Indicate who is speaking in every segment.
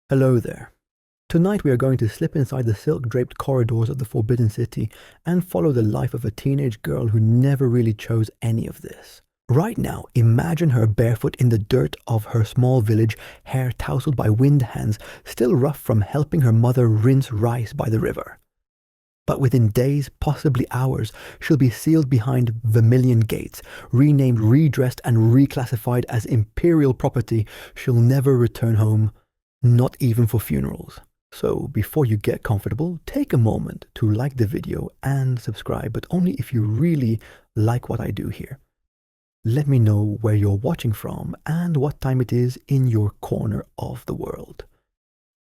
Speaker 1: Hello there. Tonight we are going to slip inside the silk-draped corridors of the Forbidden City and follow the life of a teenage girl who never really chose any of this. Right now, imagine her barefoot in the dirt of her small village, hair tousled by wind hands, still rough from helping her mother rinse rice by the river. But within days, possibly hours, she'll be sealed behind vermilion gates, renamed, redressed, and reclassified as Imperial property. She'll never return home, not even for funerals. So before you get comfortable, take a moment to like the video and subscribe, but only if you really like what I do here. Let me know where you're watching from and what time it is in your corner of the world.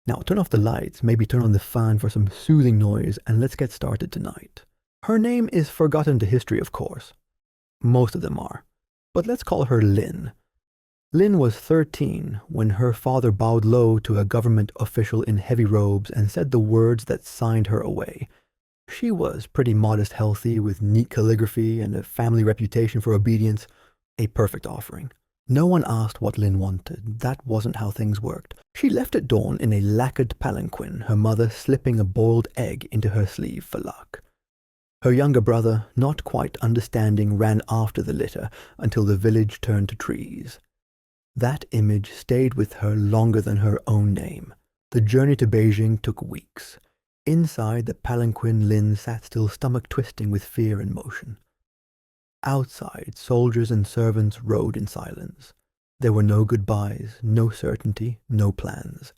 Speaker 1: Now turn off the lights, maybe turn on the fan for some soothing noise, and let's get started tonight. Her name is forgotten to history, of course. Most of them are. But let's call her Lynn. Lynn was 13 when her father bowed low to a government official in heavy robes and said the words that signed her away. She was pretty modest, healthy, with neat calligraphy and a family reputation for obedience. A perfect offering. No one asked what Lynn wanted. That wasn't how things worked. She left at dawn in a lacquered palanquin, her mother slipping a boiled egg into her sleeve for luck. Her younger brother, not quite understanding, ran after the litter until the village turned to trees. That image stayed with her longer than her own name. The journey to Beijing took weeks. Inside the palanquin, Lynn sat still, stomach twisting with fear and motion. Outside, soldiers and servants rode in silence. There were no goodbyes, no certainty, no plans.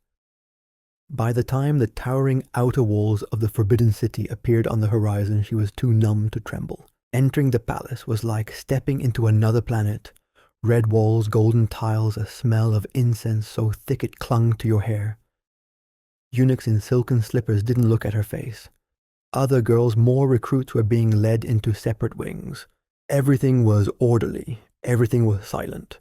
Speaker 1: By the time the towering outer walls of the Forbidden City appeared on the horizon, she was too numb to tremble. Entering the palace was like stepping into another planet. Red walls, golden tiles, a smell of incense so thick it clung to your hair. Eunuchs in silken slippers didn't look at her face. Other girls, more recruits, were being led into separate wings. Everything was orderly. Everything was silent.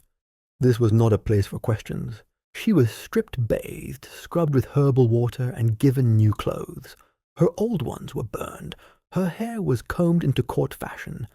Speaker 1: This was not a place for questions. She was stripped, bathed, scrubbed with herbal water, and given new clothes. Her old ones were burned. Her hair was combed into court fashion.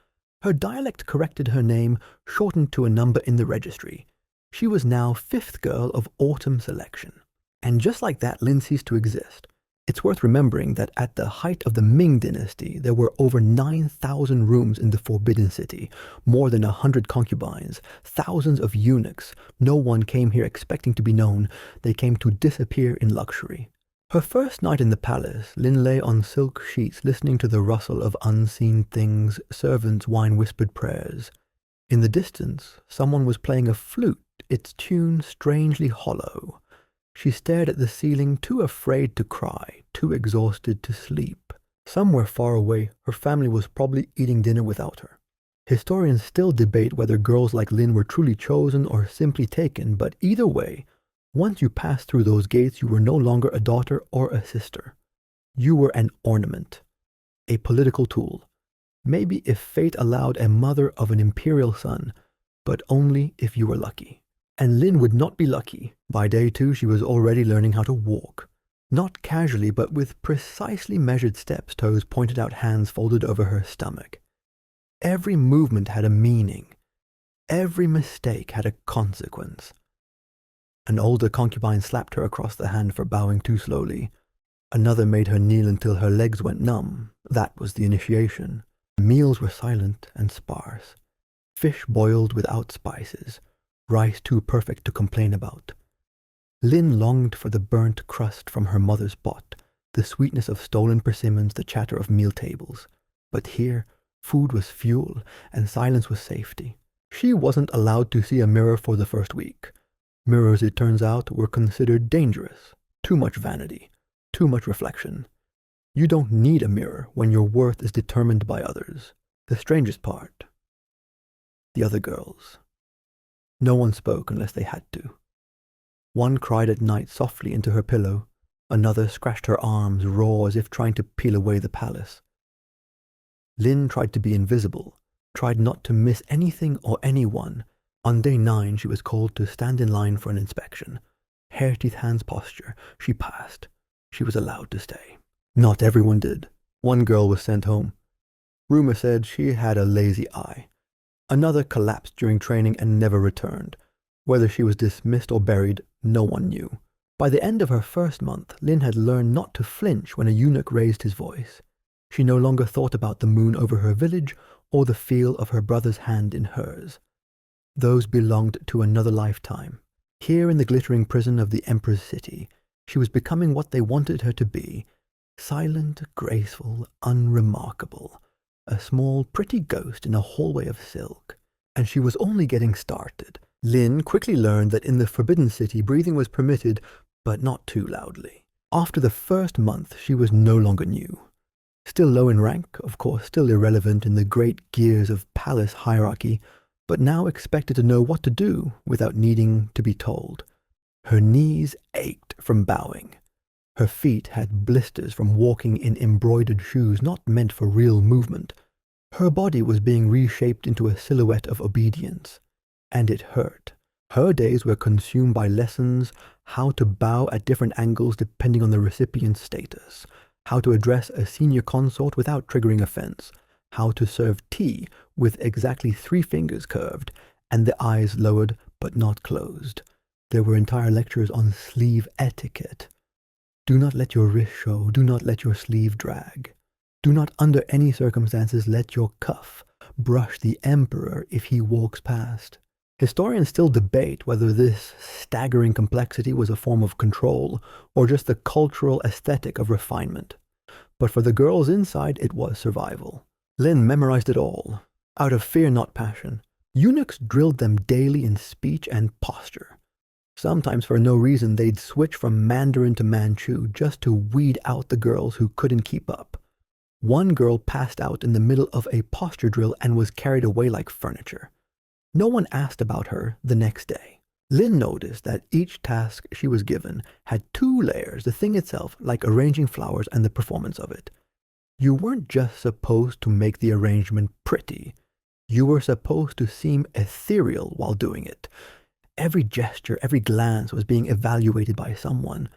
Speaker 1: Her dialect corrected her name, shortened to a number in the registry. She was now fifth girl of autumn selection. And just like that, Lynn ceased to exist. It's worth remembering that at the height of the Ming dynasty, there were over 9,000 rooms in the Forbidden City, more than 100 concubines, thousands of eunuchs. No one came here expecting to be known. They came to disappear in luxury. Her first night in the palace, Lynn lay on silk sheets listening to the rustle of unseen things, servants' wine-whispered prayers. In the distance, someone was playing a flute, its tune strangely hollow. She stared at the ceiling, too afraid to cry, too exhausted to sleep. Somewhere far away, her family was probably eating dinner without her. Historians still debate whether girls like Lynn were truly chosen or simply taken, but either way, once you passed through those gates, you were no longer a daughter or a sister. You were an ornament, a political tool. Maybe if fate allowed, a mother of an imperial son, but only if you were lucky. And Lynn would not be lucky. By day 2, she was already learning how to walk. Not casually, but with precisely measured steps, toes pointed out, hands folded over her stomach. Every movement had a meaning. Every mistake had a consequence. An older concubine slapped her across the hand for bowing too slowly. Another made her kneel until her legs went numb. That was the initiation. Meals were silent and sparse. Fish boiled without spices. Rice too perfect to complain about. Lynn longed for the burnt crust from her mother's pot, the sweetness of stolen persimmons, the chatter of meal tables. But here, food was fuel, and silence was safety. She wasn't allowed to see a mirror for the first week. Mirrors, it turns out, were considered dangerous. Too much vanity. Too much reflection. You don't need a mirror when your worth is determined by others. The strangest part. The other girls. No one spoke unless they had to. One cried at night softly into her pillow. Another scratched her arms, raw as if trying to peel away the palace. Lynn tried to be invisible, tried not to miss anything or anyone. On day 9, she was called to stand in line for an inspection. Hair, teeth, hands, posture. She passed. She was allowed to stay. Not everyone did. One girl was sent home. Rumor said she had a lazy eye. Another collapsed during training and never returned. Whether she was dismissed or buried, no one knew. By the end of her first month, Lin had learned not to flinch when a eunuch raised his voice. She no longer thought about the moon over her village or the feel of her brother's hand in hers. Those belonged to another lifetime. Here in the glittering prison of the Emperor's city, she was becoming what they wanted her to be: silent, graceful, unremarkable, a small, pretty ghost in a hallway of silk. And she was only getting started. Lin quickly learned that in the Forbidden City, breathing was permitted, but not too loudly. After the first month, she was no longer new. Still low in rank, of course, still irrelevant in the great gears of palace hierarchy, but now expected to know what to do without needing to be told. Her knees ached from bowing. Her feet had blisters from walking in embroidered shoes not meant for real movement. Her body was being reshaped into a silhouette of obedience, and it hurt. Her days were consumed by lessons: how to bow at different angles depending on the recipient's status, how to address a senior consort without triggering offense, how to serve tea with exactly 3 fingers curved and the eyes lowered but not closed. There were entire lectures on sleeve etiquette. Do not let your wrist show, do not let your sleeve drag. Do not under any circumstances let your cuff brush the emperor if he walks past. Historians still debate whether this staggering complexity was a form of control or just the cultural aesthetic of refinement. But for the girls inside, it was survival. Lin memorized it all, out of fear, not passion. Eunuchs drilled them daily in speech and posture. Sometimes for no reason they'd switch from Mandarin to Manchu just to weed out the girls who couldn't keep up. One girl passed out in the middle of a posture drill and was carried away like furniture. No one asked about her the next day. Lin noticed that each task she was given had 2 layers, the thing itself, like arranging flowers, and the performance of it. You weren't just supposed to make the arrangement pretty. You were supposed to seem ethereal while doing it. Every gesture, every glance was being evaluated by someone,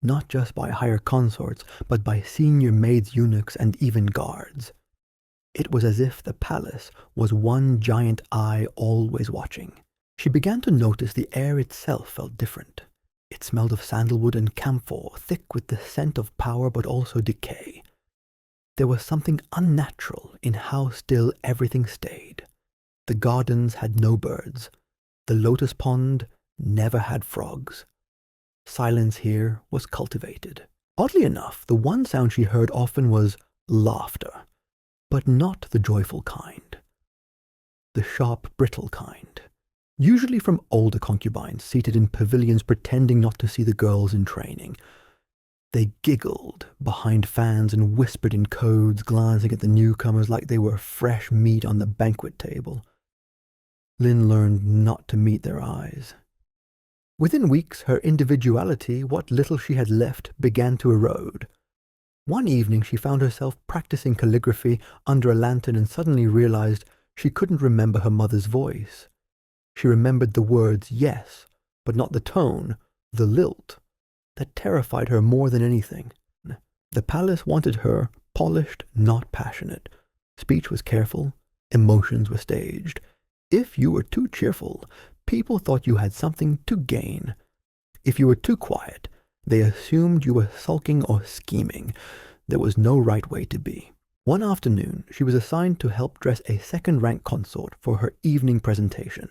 Speaker 1: not just by higher consorts, but by senior maids, eunuchs, and even guards. It was as if the palace was one giant eye always watching. She began to notice the air itself felt different. It smelled of sandalwood and camphor, thick with the scent of power but also decay. There was something unnatural in how still everything stayed. The gardens had no birds. The lotus pond never had frogs. Silence here was cultivated. Oddly enough, the one sound she heard often was laughter, but not the joyful kind. The sharp, brittle kind. Usually from older concubines seated in pavilions pretending not to see the girls in training. They giggled behind fans and whispered in codes, glancing at the newcomers like they were fresh meat on the banquet table. Lin learned not to meet their eyes. Within weeks, her individuality, what little she had left, began to erode. One evening she found herself practicing calligraphy under a lantern and suddenly realized she couldn't remember her mother's voice. She remembered the words yes, but not the tone, the lilt. That terrified her more than anything. The palace wanted her polished, not passionate. Speech was careful, emotions were staged. If you were too cheerful, people thought you had something to gain. If you were too quiet, they assumed you were sulking or scheming. There was no right way to be. One afternoon, she was assigned to help dress a second-rank consort for her evening presentation.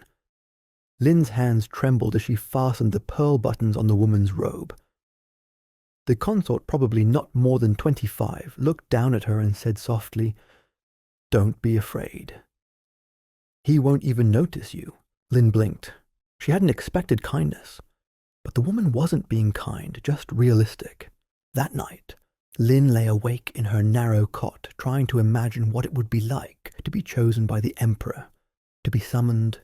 Speaker 1: Lin's hands trembled as she fastened the pearl buttons on the woman's robe. The consort, probably not more than 25, looked down at her and said softly, "Don't be afraid. He won't even notice you." Lin blinked. She hadn't expected kindness. But the woman wasn't being kind, just realistic. That night, Lin lay awake in her narrow cot, trying to imagine what it would be like to be chosen by the Emperor, to be summoned,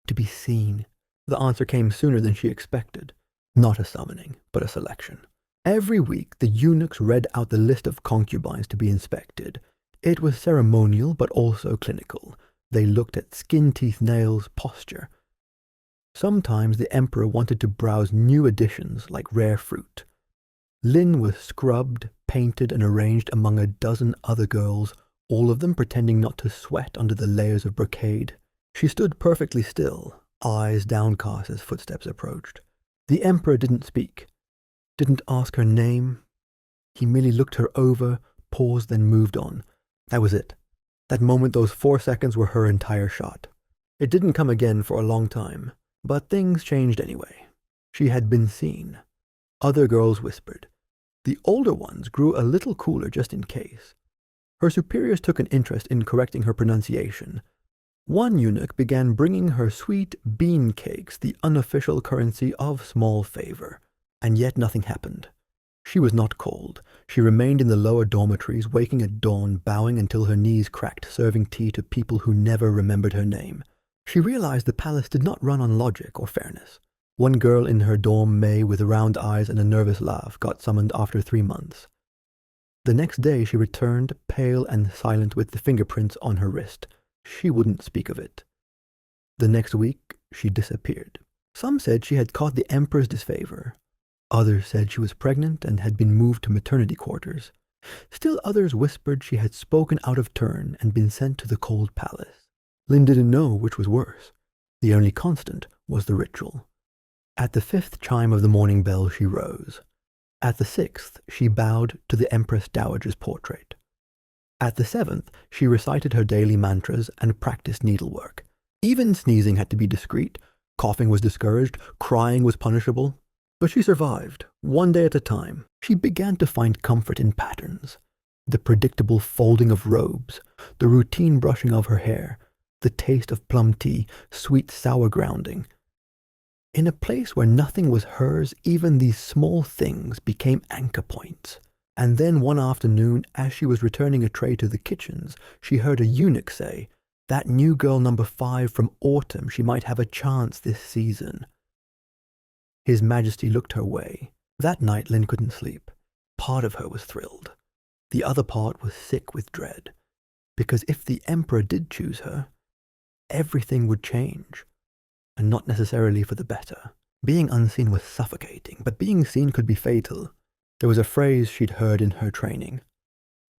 Speaker 1: to be seen. The answer came sooner than she expected. Not a summoning, but a selection. Every week, the eunuchs read out the list of concubines to be inspected. It was ceremonial, but also clinical. They looked at skin, teeth, nails, posture. Sometimes the emperor wanted to browse new additions like rare fruit. Lin was scrubbed, painted, and arranged among a dozen other girls, all of them pretending not to sweat under the layers of brocade. She stood perfectly still, eyes downcast as footsteps approached. The emperor didn't speak. didn't ask her name. He merely looked her over, paused, then moved on. That was it. That moment, those 4 seconds were her entire shot. It didn't come again for a long time, but things changed anyway. She had been seen. Other girls whispered. The older ones grew a little cooler just in case. Her superiors took an interest in correcting her pronunciation. One eunuch began bringing her sweet bean cakes, the unofficial currency of small favor. And yet nothing happened. She was not cold. She remained in the lower dormitories, waking at dawn, bowing until her knees cracked, serving tea to people who never remembered her name. She realized the palace did not run on logic or fairness. One girl in her dorm, May, with round eyes and a nervous laugh, got summoned after 3 months. The next day she returned, pale and silent with the fingerprints on her wrist. She wouldn't speak of it. The next week she disappeared. Some said she had caught the emperor's disfavor. Others said she was pregnant and had been moved to maternity quarters. Still others whispered she had spoken out of turn and been sent to the cold palace. Lynn didn't know which was worse. The only constant was the ritual. At the 5th chime of the morning bell she rose. At the 6th she bowed to the Empress Dowager's portrait. At the 7th she recited her daily mantras and practiced needlework. Even sneezing had to be discreet, coughing was discouraged, crying was punishable. But she survived, one day at a time. She began to find comfort in patterns. The predictable folding of robes, the routine brushing of her hair, the taste of plum tea, sweet sour grounding. In a place where nothing was hers, even these small things became anchor points. And then one afternoon, as she was returning a tray to the kitchens, she heard a eunuch say, "That new girl number 5 from Autumn, she might have a chance this season." His Majesty looked her way. That night Lynn couldn't sleep. Part of her was thrilled. The other part was sick with dread. Because if the Emperor did choose her, everything would change. And not necessarily for the better. Being unseen was suffocating, but being seen could be fatal. There was a phrase she'd heard in her training.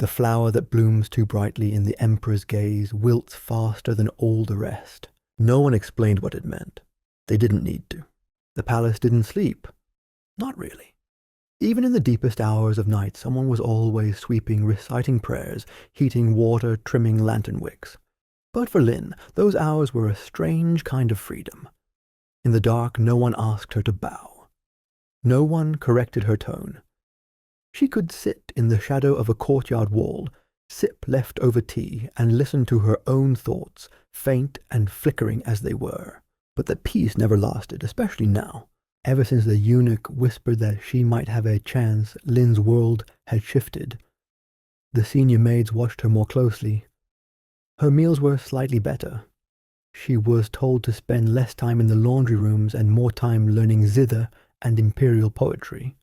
Speaker 1: The flower that blooms too brightly in the Emperor's gaze wilts faster than all the rest. No one explained what it meant. They didn't need to. The palace didn't sleep. Not really. Even in the deepest hours of night, someone was always sweeping, reciting prayers, heating water, trimming lantern wicks. But for Lynn, those hours were a strange kind of freedom. In the dark, no one asked her to bow. No one corrected her tone. She could sit in the shadow of a courtyard wall, sip leftover tea, and listen to her own thoughts, faint and flickering as they were. But the peace never lasted, especially now. Ever since the eunuch whispered that she might have a chance, Lynn's world had shifted. The senior maids watched her more closely. Her meals were slightly better. She was told to spend less time in the laundry rooms and more time learning zither and Imperial poetry.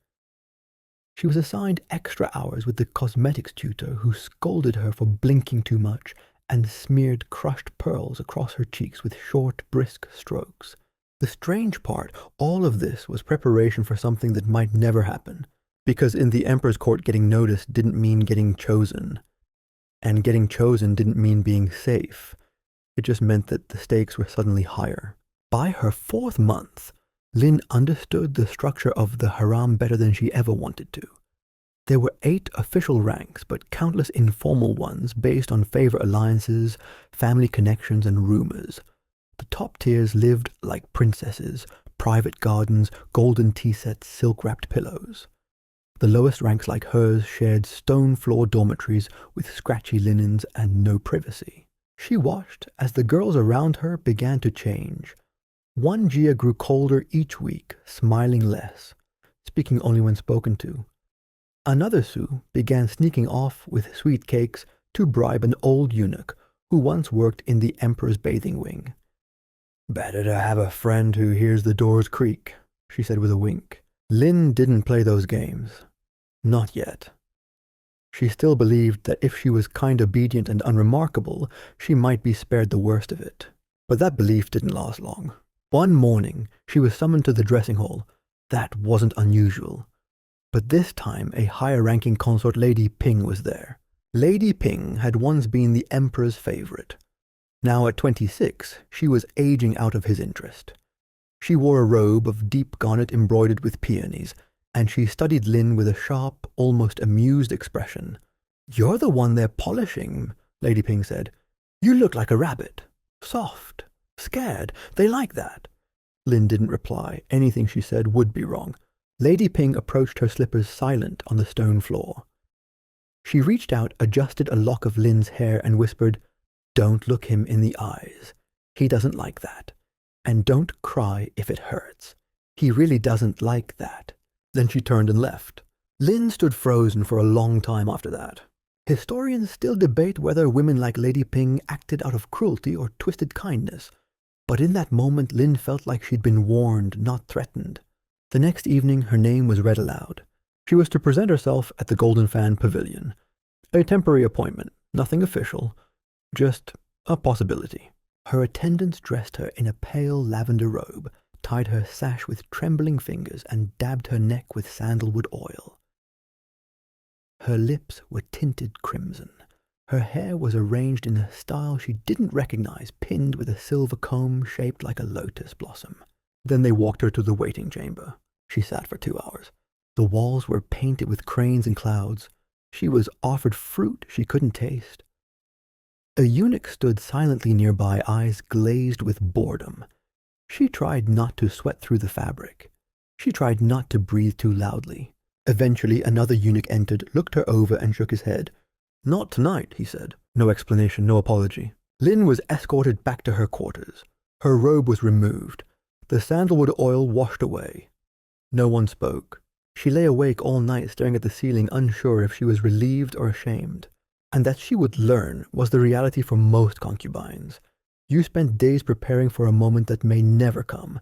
Speaker 1: She was assigned extra hours with the cosmetics tutor who scolded her for blinking too much and smeared crushed pearls across her cheeks with short, brisk strokes. The strange part, all of this was preparation for something that might never happen, because in the Emperor's court getting noticed didn't mean getting chosen, and getting chosen didn't mean being safe. It just meant that the stakes were suddenly higher. By her 4th month, Lynn understood the structure of the harem better than she ever wanted to. There were 8 official ranks, but countless informal ones based on favor alliances, family connections, and rumors. The top tiers lived like princesses, private gardens, golden tea sets, silk-wrapped pillows. The lowest ranks like hers shared stone-floor dormitories with scratchy linens and no privacy. She watched as the girls around her began to change. One Gia grew colder each week, smiling less, speaking only when spoken to. Another Sue began sneaking off with sweet cakes to bribe an old eunuch who once worked in the Emperor's bathing wing. "Better to have a friend who hears the doors creak," she said with a wink. Lynn didn't play those games. Not yet. She still believed that if she was kind, obedient, and unremarkable, she might be spared the worst of it. But that belief didn't last long. One morning, she was summoned to the dressing hall. That wasn't unusual. But this time, a higher-ranking consort, Lady Ping, was there. Lady Ping had once been the Emperor's favorite. Now at 26, she was aging out of his interest. She wore a robe of deep garnet embroidered with peonies, and she studied Lin with a sharp, almost amused expression. "You're the one they're polishing," Lady Ping said. "You look like a rabbit. Soft. Scared. They like that." Lin didn't reply. Anything she said would be wrong. Lady Ping approached her slippers silent on the stone floor. She reached out, adjusted a lock of Lin's hair, and whispered, "Don't look him in the eyes. He doesn't like that. And don't cry if it hurts. He really doesn't like that." Then she turned and left. Lin stood frozen for a long time after that. Historians still debate whether women like Lady Ping acted out of cruelty or twisted kindness, but in that moment Lin felt like she'd been warned, not threatened. The next evening her name was read aloud. She was to present herself at the Golden Fan Pavilion. A temporary appointment, nothing official, just a possibility. Her attendants dressed her in a pale lavender robe, tied her sash with trembling fingers, and dabbed her neck with sandalwood oil. Her lips were tinted crimson. Her hair was arranged in a style she didn't recognize, pinned with a silver comb shaped like a lotus blossom. Then they walked her to the waiting chamber. She sat for 2 hours. The walls were painted with cranes and clouds. She was offered fruit she couldn't taste. A eunuch stood silently nearby, eyes glazed with boredom. She tried not to sweat through the fabric. She tried not to breathe too loudly. Eventually, another eunuch entered, looked her over, and shook his head. "Not tonight," he said. No explanation, no apology. Lin was escorted back to her quarters. Her robe was removed. The sandalwood oil washed away. No one spoke. She lay awake all night staring at the ceiling, unsure if she was relieved or ashamed. And that she would learn was the reality for most concubines. You spent days preparing for a moment that may never come,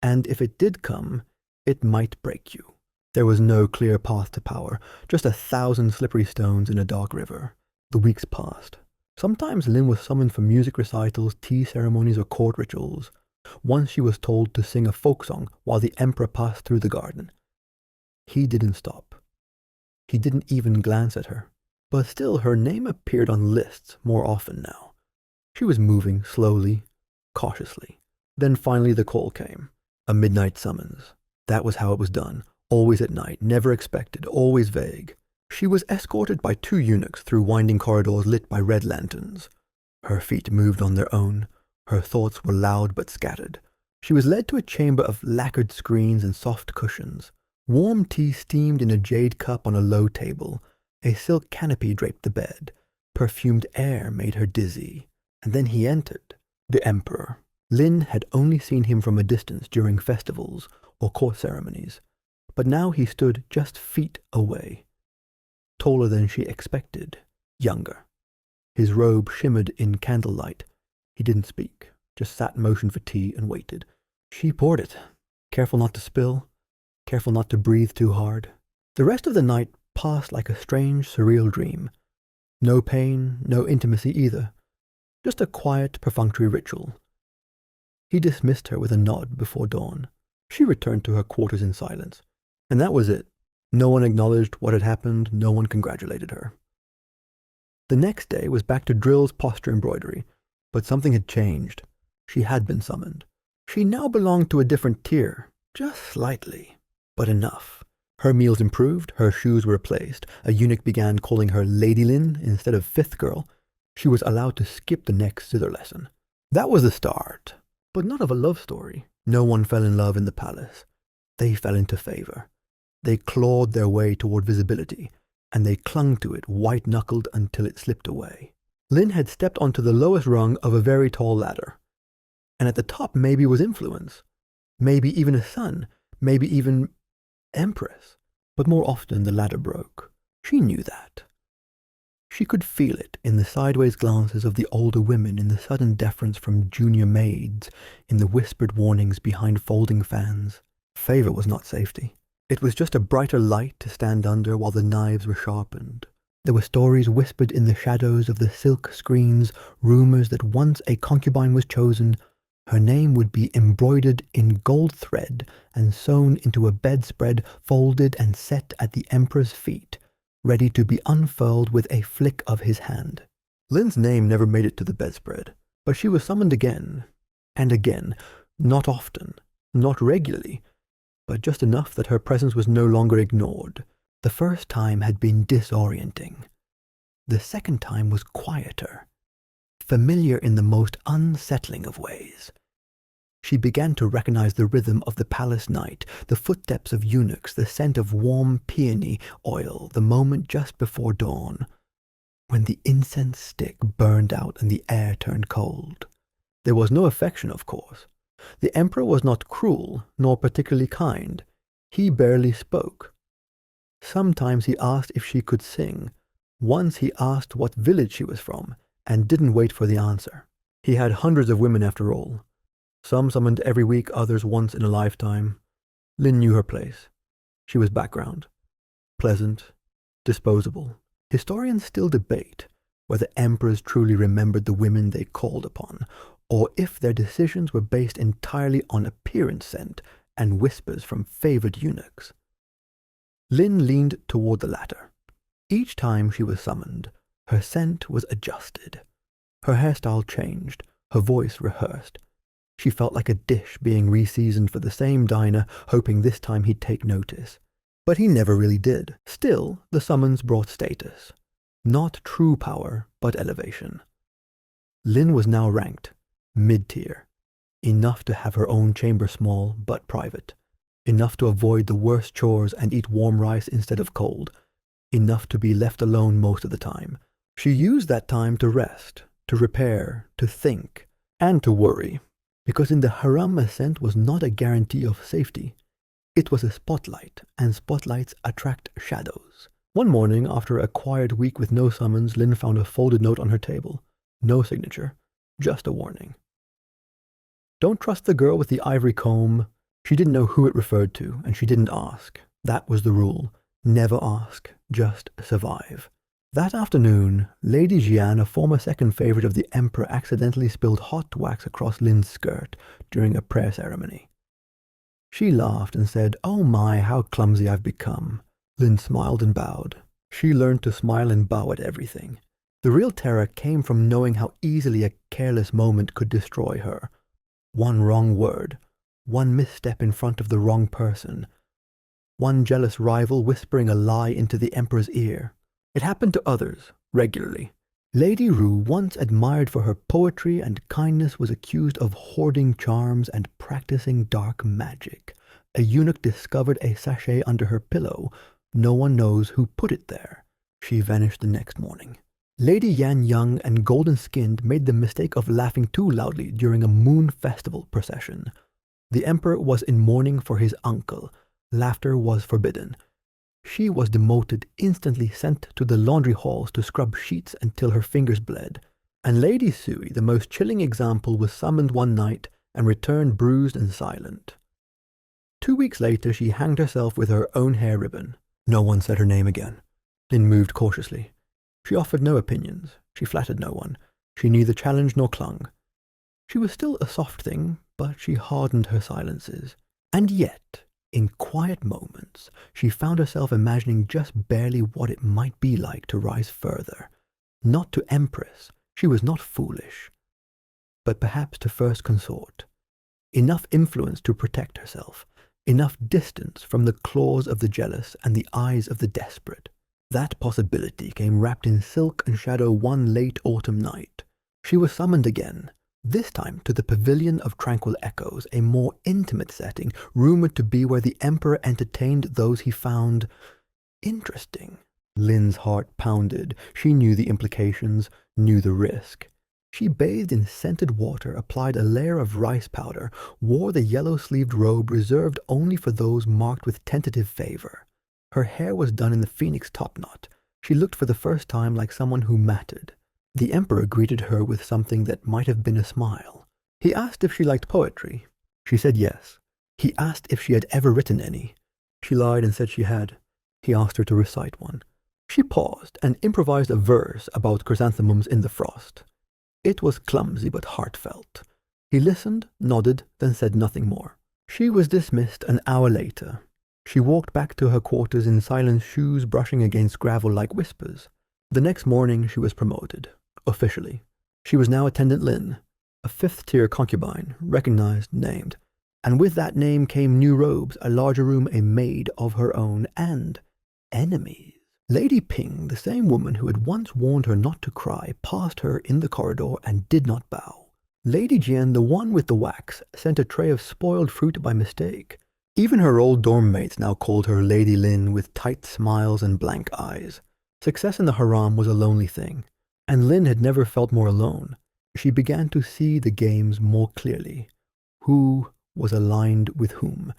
Speaker 1: and if it did come, it might break you. There was no clear path to power, just 1,000 slippery stones in a dark river. The weeks passed. Sometimes Lin was summoned for music recitals, tea ceremonies, or court rituals. Once she was told to sing a folk song while the emperor passed through the garden. He didn't stop. He didn't even glance at her. But still, her name appeared on lists more often now. She was moving slowly, cautiously. Then finally the call came. A midnight summons. That was how it was done. Always at night, never expected, always vague. She was escorted by 2 eunuchs through winding corridors lit by red lanterns. Her feet moved on their own. Her thoughts were loud but scattered. She was led to a chamber of lacquered screens and soft cushions. Warm tea steamed in a jade cup on a low table. A silk canopy draped the bed. Perfumed air made her dizzy. And then he entered, the emperor. Lin had only seen him from a distance during festivals or court ceremonies, but now he stood just feet away. Taller than she expected, younger. His robe shimmered in candlelight. He didn't speak, just sat in motion for tea and waited. She poured it, careful not to spill, careful not to breathe too hard. The rest of the night passed like a strange, surreal dream. No pain, no intimacy either. Just a quiet, perfunctory ritual. He dismissed her with a nod before dawn. She returned to her quarters in silence. And that was it. No one acknowledged what had happened. No one congratulated her. The next day was back to drills, posture, embroidery. But something had changed. She had been summoned. She now belonged to a different tier. Just slightly. But enough. Her meals improved. Her shoes were replaced. A eunuch began calling her Lady Lin instead of Fifth Girl. She was allowed to skip the next zither lesson. That was the start. But not of a love story. No one fell in love in the palace. They fell into favor. They clawed their way toward visibility, and they clung to it white-knuckled until it slipped away. Lin had stepped onto the lowest rung of a very tall ladder. And at the top maybe was influence. Maybe even a son. Maybe even empress. But more often the ladder broke. She knew that. She could feel it in the sideways glances of the older women, in the sudden deference from junior maids, in the whispered warnings behind folding fans. Favor was not safety. It was just a brighter light to stand under while the knives were sharpened. There were stories whispered in the shadows of the silk screens, rumors that once a concubine was chosen, her name would be embroidered in gold thread and sewn into a bedspread folded and set at the emperor's feet, ready to be unfurled with a flick of his hand. Lin's name never made it to the bedspread, but she was summoned again, and again, not often, not regularly, but just enough that her presence was no longer ignored. The first time had been disorienting. The second time was quieter, familiar in the most unsettling of ways. She began to recognize the rhythm of the palace night, the footsteps of eunuchs, the scent of warm peony oil, the moment just before dawn, when the incense stick burned out and the air turned cold. There was no affection, of course. The emperor was not cruel, nor particularly kind. He barely spoke. Sometimes he asked if she could sing. Once he asked what village she was from, and didn't wait for the answer. He had hundreds of women after all. Some summoned every week, others once in a lifetime. Lin knew her place. She was background. Pleasant. Disposable. Historians still debate whether emperors truly remembered the women they called upon, or if their decisions were based entirely on appearance scent and whispers from favored eunuchs. Lin leaned toward the latter. Each time she was summoned, her scent was adjusted. Her hairstyle changed, her voice rehearsed. She felt like a dish being re-seasoned for the same diner, hoping this time he'd take notice. But he never really did. Still, the summons brought status. Not true power, but elevation. Lin was now ranked mid-tier. Enough to have her own chamber small, but private. Enough to avoid the worst chores and eat warm rice instead of cold. Enough to be left alone most of the time. She used that time to rest, to repair, to think, and to worry. Because in the harem ascent was not a guarantee of safety. It was a spotlight, and spotlights attract shadows. One morning, after a quiet week with no summons, Lin found a folded note on her table. No signature, just a warning. Don't trust the girl with the ivory comb. She didn't know who it referred to, and she didn't ask. That was the rule. Never ask, just survive. That afternoon, Lady Jian, a former second favorite of the emperor, accidentally spilled hot wax across Lin's skirt during a prayer ceremony. She laughed and said, "Oh my, how clumsy I've become." Lin smiled and bowed. She learned to smile and bow at everything. The real terror came from knowing how easily a careless moment could destroy her. One wrong word, one misstep in front of the wrong person, one jealous rival whispering a lie into the emperor's ear. It happened to others, regularly. Lady Rue, once admired for her poetry and kindness, was accused of hoarding charms and practicing dark magic. A eunuch discovered a sachet under her pillow. No one knows who put it there. She vanished the next morning. Lady Yan, young and golden-skinned, made the mistake of laughing too loudly during a moon festival procession. The emperor was in mourning for his uncle. Laughter was forbidden. She was demoted, instantly sent to the laundry halls to scrub sheets until her fingers bled. And Lady Sui, the most chilling example, was summoned one night and returned bruised and silent. 2 weeks later, she hanged herself with her own hair ribbon. No one said her name again. Lin moved cautiously. She offered no opinions. She flattered no one. She neither challenged nor clung. She was still a soft thing, but she hardened her silences. And yet, in quiet moments, she found herself imagining just barely what it might be like to rise further. Not to empress. She was not foolish. But perhaps to first consort. Enough influence to protect herself. Enough distance from the claws of the jealous and the eyes of the desperate. That possibility came wrapped in silk and shadow one late autumn night. She was summoned again, this time to the Pavilion of Tranquil Echoes, a more intimate setting, rumored to be where the emperor entertained those he found interesting. Lin's heart pounded. She knew the implications, knew the risk. She bathed in scented water, applied a layer of rice powder, wore the yellow-sleeved robe reserved only for those marked with tentative favor. Her hair was done in the phoenix topknot. She looked for the first time like someone who mattered. The emperor greeted her with something that might have been a smile. He asked if she liked poetry. She said yes. He asked if she had ever written any. She lied and said she had. He asked her to recite one. She paused and improvised a verse about chrysanthemums in the frost. It was clumsy but heartfelt. He listened, nodded, then said nothing more. She was dismissed an hour later. She walked back to her quarters in silence, shoes brushing against gravel like whispers. The next morning she was promoted, officially. She was now Attendant Lin, a 5th-tier concubine, recognized, named. And with that name came new robes, a larger room, a maid of her own, and enemies. Lady Ping, the same woman who had once warned her not to cry, passed her in the corridor and did not bow. Lady Jian, the one with the wax, sent a tray of spoiled fruit by mistake. Even her old dorm mates now called her Lady Lin with tight smiles and blank eyes. Success in the haram was a lonely thing, and Lin had never felt more alone. She began to see the games more clearly. Who was aligned with whom?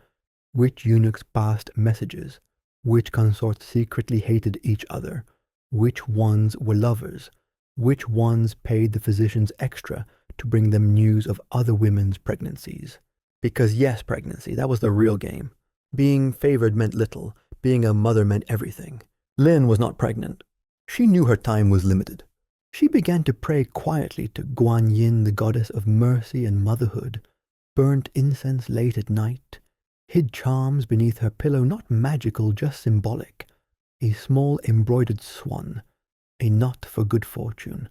Speaker 1: Which eunuchs passed messages? Which consorts secretly hated each other? Which ones were lovers? Which ones paid the physicians extra to bring them news of other women's pregnancies? Because yes, pregnancy, that was the real game. Being favored meant little. Being a mother meant everything. Lin was not pregnant. She knew her time was limited. She began to pray quietly to Guan Yin, the goddess of mercy and motherhood, burnt incense late at night, hid charms beneath her pillow, not magical, just symbolic, a small embroidered swan, a knot for good fortune,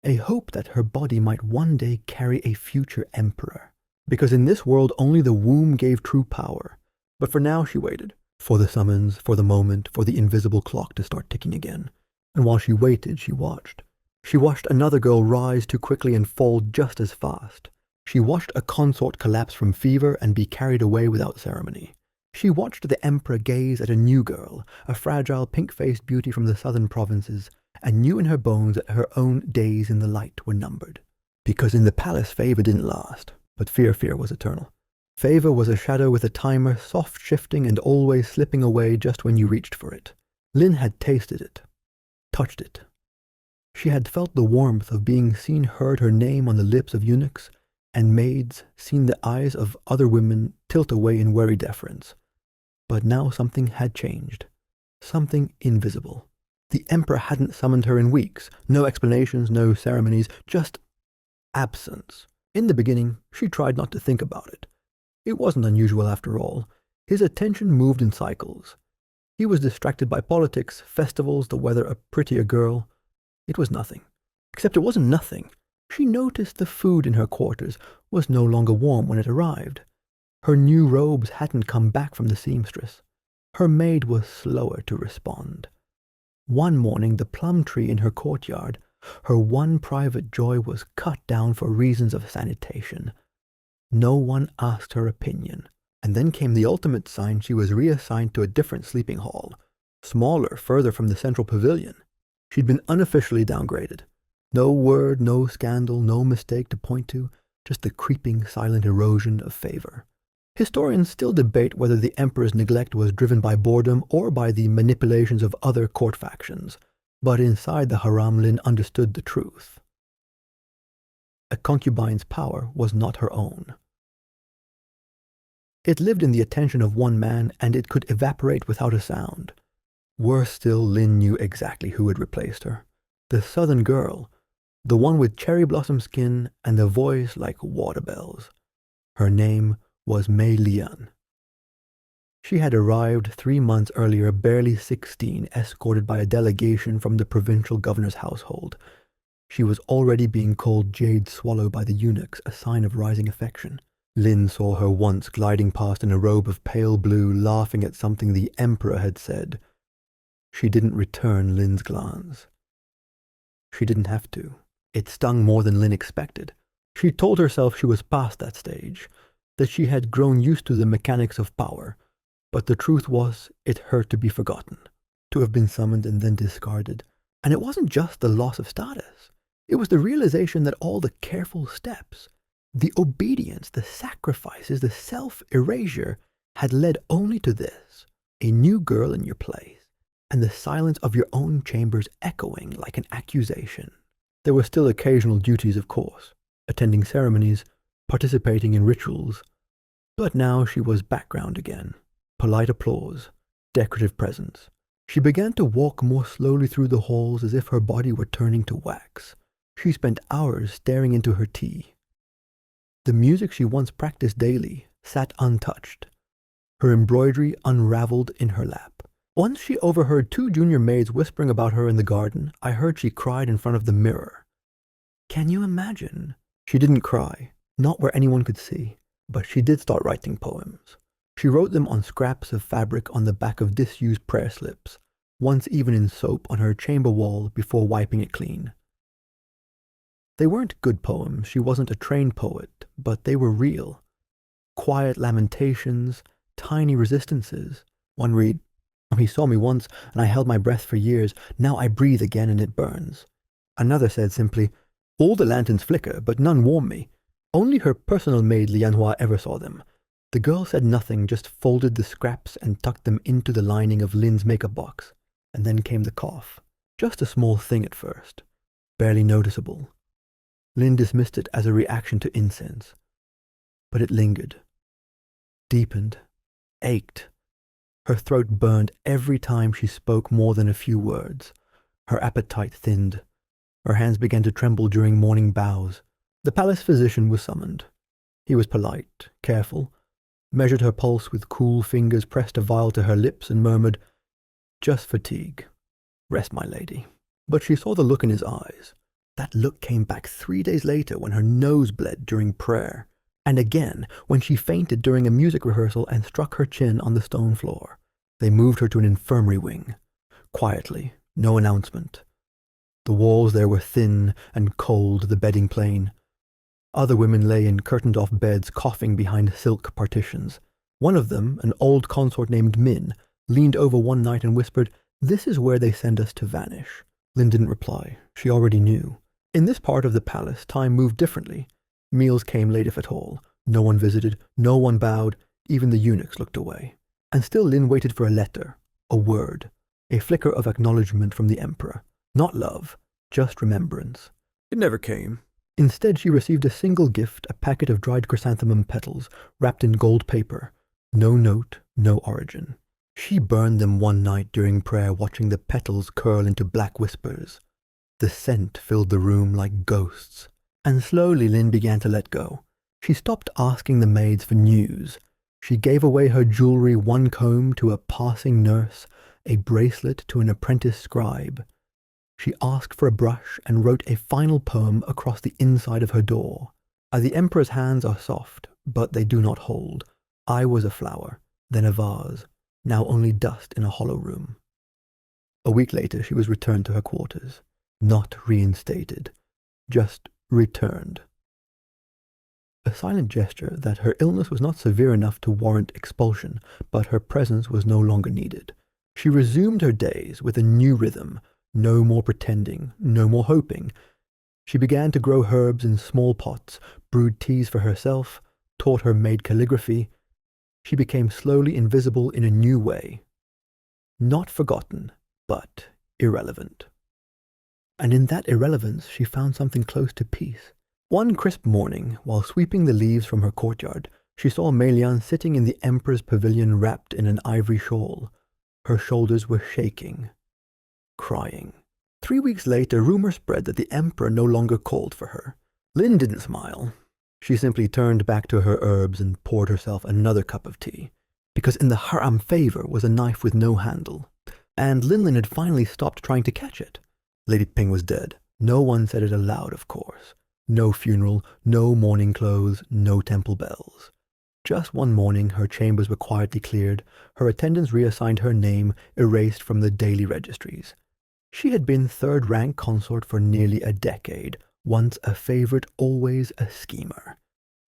Speaker 1: a hope that her body might one day carry a future emperor. Because in this world only the womb gave true power. But for now she waited, for the summons, for the moment, for the invisible clock to start ticking again. And while she waited, she watched. She watched another girl rise too quickly and fall just as fast. She watched a consort collapse from fever and be carried away without ceremony. She watched the emperor gaze at a new girl, a fragile pink-faced beauty from the southern provinces, and knew in her bones that her own days in the light were numbered. Because in the palace favor didn't last, but fear was eternal. Favor was a shadow with a timer, soft shifting and always slipping away just when you reached for it. Lin had tasted it, touched it. She had felt the warmth of being seen, heard her name on the lips of eunuchs and maids, seen the eyes of other women tilt away in wary deference. But now something had changed. Something invisible. The emperor hadn't summoned her in weeks. No explanations, no ceremonies, just absence. In the beginning, she tried not to think about it. It wasn't unusual after all. His attention moved in cycles. He was distracted by politics, festivals, the weather, a prettier girl. It was nothing. Except it wasn't nothing. She noticed the food in her quarters was no longer warm when it arrived. Her new robes hadn't come back from the seamstress. Her maid was slower to respond. One morning, the plum tree in her courtyard, her one private joy, was cut down for reasons of sanitation. No one asked her opinion. And then came the ultimate sign: she was reassigned to a different sleeping hall, smaller, further from the central pavilion. She'd been unofficially downgraded. No word, no scandal, no mistake to point to, just the creeping, silent erosion of favor. Historians still debate whether the emperor's neglect was driven by boredom or by the manipulations of other court factions, but inside the harem, Lin understood the truth. A concubine's power was not her own. It lived in the attention of one man, and it could evaporate without a sound. Worse still, Lin knew exactly who had replaced her. The southern girl, the one with cherry blossom skin and a voice like water bells. Her name was Mei Lian. She had arrived 3 months earlier, barely 16, escorted by a delegation from the provincial governor's household. She was already being called Jade Swallow by the eunuchs, a sign of rising affection. Lin saw her once gliding past in a robe of pale blue, laughing at something the emperor had said. She didn't return Lin's glance. She didn't have to. It stung more than Lin expected. She told herself she was past that stage, that she had grown used to the mechanics of power. But the truth was, it hurt to be forgotten, to have been summoned and then discarded. And it wasn't just the loss of status. It was the realization that all the careful steps, the obedience, the sacrifices, the self-erasure had led only to this: a new girl in your place, and the silence of your own chambers echoing like an accusation. There were still occasional duties, of course, attending ceremonies, participating in rituals, but now she was background again. Polite applause, decorative presence. She began to walk more slowly through the halls as if her body were turning to wax. She spent hours staring into her tea. The music she once practiced daily sat untouched, her embroidery unraveled in her lap. Once she overheard 2 junior maids whispering about her in the garden. I heard she cried in front of the mirror. Can you imagine? She didn't cry, not where anyone could see, But she did start writing poems. She wrote them on scraps of fabric on the back of disused prayer slips, once even in soap on her chamber wall before wiping it clean. They weren't good poems, she wasn't a trained poet, but they were real. Quiet lamentations, tiny resistances. One read, "He saw me once, and I held my breath for years. Now I breathe again and it burns." Another said simply, "All the lanterns flicker, but none warm me. Only her personal maid Lianhua ever saw them." The girl said nothing, just folded the scraps and tucked them into the lining of Lin's makeup box. And then came the cough. Just a small thing at first. Barely noticeable. Lin dismissed it as a reaction to incense. But it lingered. Deepened. Ached. Her throat burned every time she spoke more than a few words. Her appetite thinned. Her hands began to tremble during morning bows. The palace physician was summoned. He was polite, careful, measured her pulse with cool fingers, pressed a vial to her lips, and murmured, "Just fatigue. Rest, my lady." But she saw the look in his eyes. That look came back 3 days later when her nose bled during prayer, and again when she fainted during a music rehearsal and struck her chin on the stone floor. They moved her to an infirmary wing. Quietly, no announcement. The walls there were thin and cold, the bedding plain. Other women lay in curtained-off beds, coughing behind silk partitions. One of them, an old consort named Min, leaned over one night and whispered, "This is where they send us to vanish." Lin didn't reply. She already knew. In this part of the palace, time moved differently. Meals came late if at all. No one visited, no one bowed, even the eunuchs looked away. And still Lin waited for a letter, a word, a flicker of acknowledgement from the emperor. Not love, just remembrance. It never came. Instead, she received a single gift, a packet of dried chrysanthemum petals, wrapped in gold paper. No note, no origin. She burned them one night during prayer, watching the petals curl into black whispers. The scent filled the room like ghosts. And slowly Lin began to let go. She stopped asking the maids for news. She gave away her jewelry, one comb to a passing nurse, a bracelet to an apprentice scribe. She asked for a brush and wrote a final poem across the inside of her door. The emperor's hands are soft, but they do not hold. I was a flower, then a vase, now only dust in a hollow room. A week later, she was returned to her quarters. Not reinstated, just returned. A silent gesture that her illness was not severe enough to warrant expulsion, but her presence was no longer needed. She resumed her days with a new rhythm. No more pretending, no more hoping. She began to grow herbs in small pots, brewed teas for herself, taught her maid calligraphy. She became slowly invisible in a new way. Not forgotten, but irrelevant. And in that irrelevance she found something close to peace. One crisp morning, while sweeping the leaves from her courtyard, she saw Meilian sitting in the emperor's pavilion wrapped in an ivory shawl. Her shoulders were shaking. Crying. 3 weeks later, rumor spread that the emperor no longer called for her. Lin didn't smile. She simply turned back to her herbs and poured herself another cup of tea. Because in the haram favor was a knife with no handle. And Lin had finally stopped trying to catch it. Lady Ping was dead. No one said it aloud, of course. No funeral, no mourning clothes, no temple bells. Just one morning, her chambers were quietly cleared, her attendants reassigned her name, erased from the daily registries. She had been third-rank consort for nearly a decade, once a favorite, always a schemer.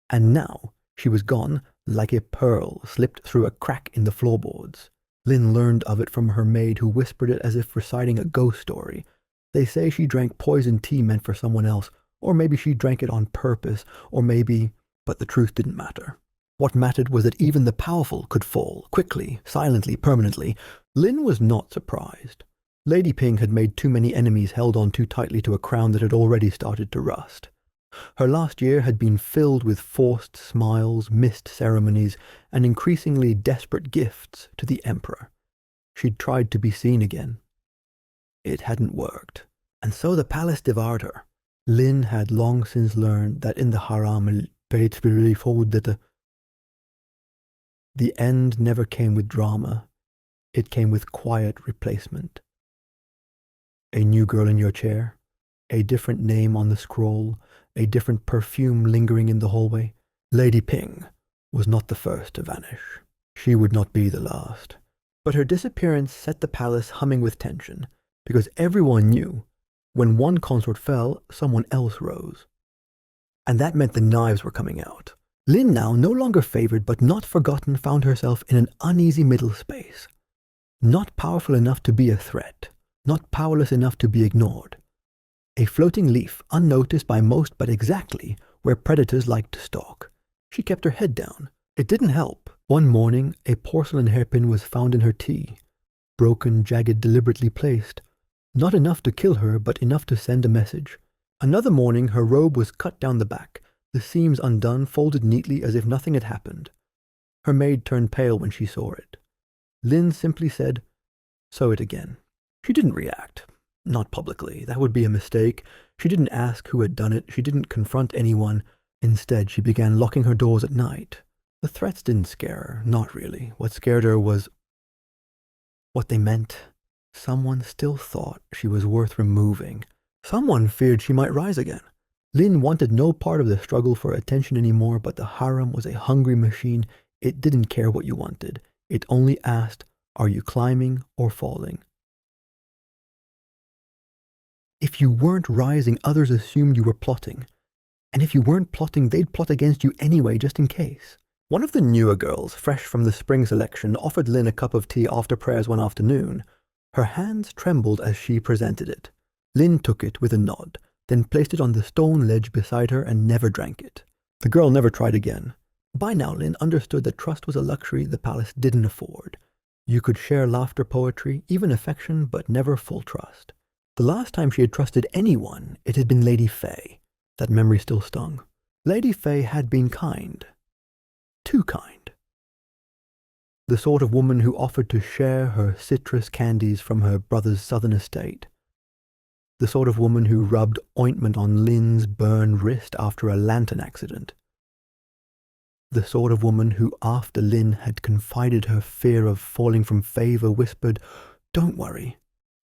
Speaker 1: And now she was gone like a pearl slipped through a crack in the floorboards. Lin learned of it from her maid, who whispered it as if reciting a ghost story. They say she drank poisoned tea meant for someone else, or maybe she drank it on purpose, or maybe... But the truth didn't matter. What mattered was that even the powerful could fall, quickly, silently, permanently. Lin was not surprised. Lady Ping had made too many enemies, held on too tightly to a crown that had already started to rust. Her last year had been filled with forced smiles, missed ceremonies, and increasingly desperate gifts to the emperor. She'd tried to be seen again. It hadn't worked, and so the palace devoured her. Lin had long since learned that in the haram the end never came with drama. It came with quiet replacement. A new girl in your chair, a different name on the scroll, a different perfume lingering in the hallway. Lady Ping, was not the first to vanish. She would not be the last. But her disappearance set the palace humming with tension, because everyone knew when one consort fell, someone else rose. And that meant the knives were coming out. Lynn, now no longer favored but not forgotten, found herself in an uneasy middle space. Not powerful enough to be a threat, not powerless enough to be ignored. A floating leaf, unnoticed by most, but exactly where predators like to stalk. She kept her head down. It didn't help. One morning, a porcelain hairpin was found in her tea. Broken, jagged, deliberately placed. Not enough to kill her, but enough to send a message. Another morning, her robe was cut down the back, the seams undone, folded neatly as if nothing had happened. Her maid turned pale when she saw it. Lynn simply said, "Sew it again." She didn't react. Not publicly. That would be a mistake. She didn't ask who had done it. She didn't confront anyone. Instead, she began locking her doors at night. The threats didn't scare her. Not really. What scared her was what they meant. Someone still thought she was worth removing. Someone feared she might rise again. Lynn wanted no part of the struggle for attention anymore, but the harem was a hungry machine. It didn't care what you wanted. It only asked, are you climbing or falling? If you weren't rising, others assumed you were plotting. And if you weren't plotting, they'd plot against you anyway, just in case. One of the newer girls, fresh from the spring selection, offered Lynn a cup of tea after prayers one afternoon. Her hands trembled as she presented it. Lynn took it with a nod, then placed it on the stone ledge beside her and never drank it. The girl never tried again. By now, Lynn understood that trust was a luxury the palace didn't afford. You could share laughter, poetry, even affection, but never full trust. The last time she had trusted anyone, it had been Lady Faye. That memory still stung. Lady Faye had been kind. Too kind. The sort of woman who offered to share her citrus candies from her brother's southern estate. The sort of woman who rubbed ointment on Lynn's burned wrist after a lantern accident. The sort of woman who, after Lynn had confided her fear of falling from favor, whispered, "Don't worry.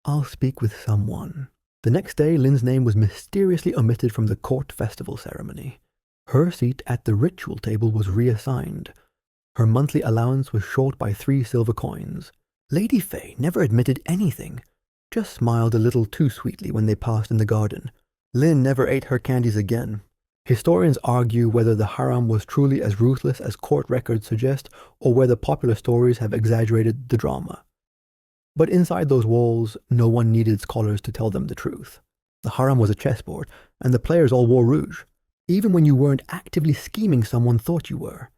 Speaker 1: I'll speak with someone." The next day, Lynn's name was mysteriously omitted from the court festival ceremony. Her seat at the ritual table was reassigned. Her monthly allowance was short by 3 silver coins. Lady Faye never admitted anything, just smiled a little too sweetly when they passed in the garden. Lynn never ate her candies again. Historians argue whether the harem was truly as ruthless as court records suggest, or whether popular stories have exaggerated the drama. But inside those walls, no one needed scholars to tell them the truth. The harem was a chessboard, and the players all wore rouge. Even when you weren't actively scheming, someone thought you were.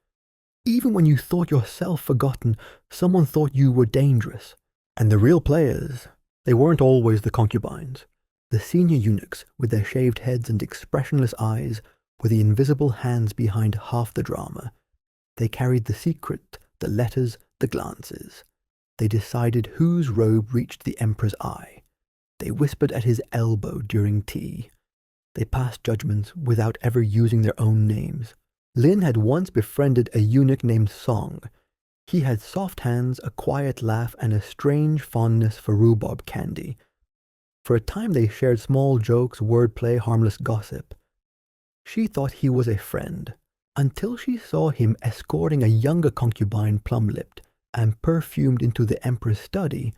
Speaker 1: Even when you thought yourself forgotten, someone thought you were dangerous. And the real players, they weren't always the concubines. The senior eunuchs, with their shaved heads and expressionless eyes, were the invisible hands behind half the drama. They carried the secret, the letters, the glances. They decided whose robe reached the emperor's eye. They whispered at his elbow during tea. They passed judgments without ever using their own names. Lynn had once befriended a eunuch named Song. He had soft hands, a quiet laugh, and a strange fondness for rhubarb candy. For a time they shared small jokes, wordplay, harmless gossip. She thought he was a friend, until she saw him escorting a younger concubine, plum-lipped, and perfumed into the emperor's study,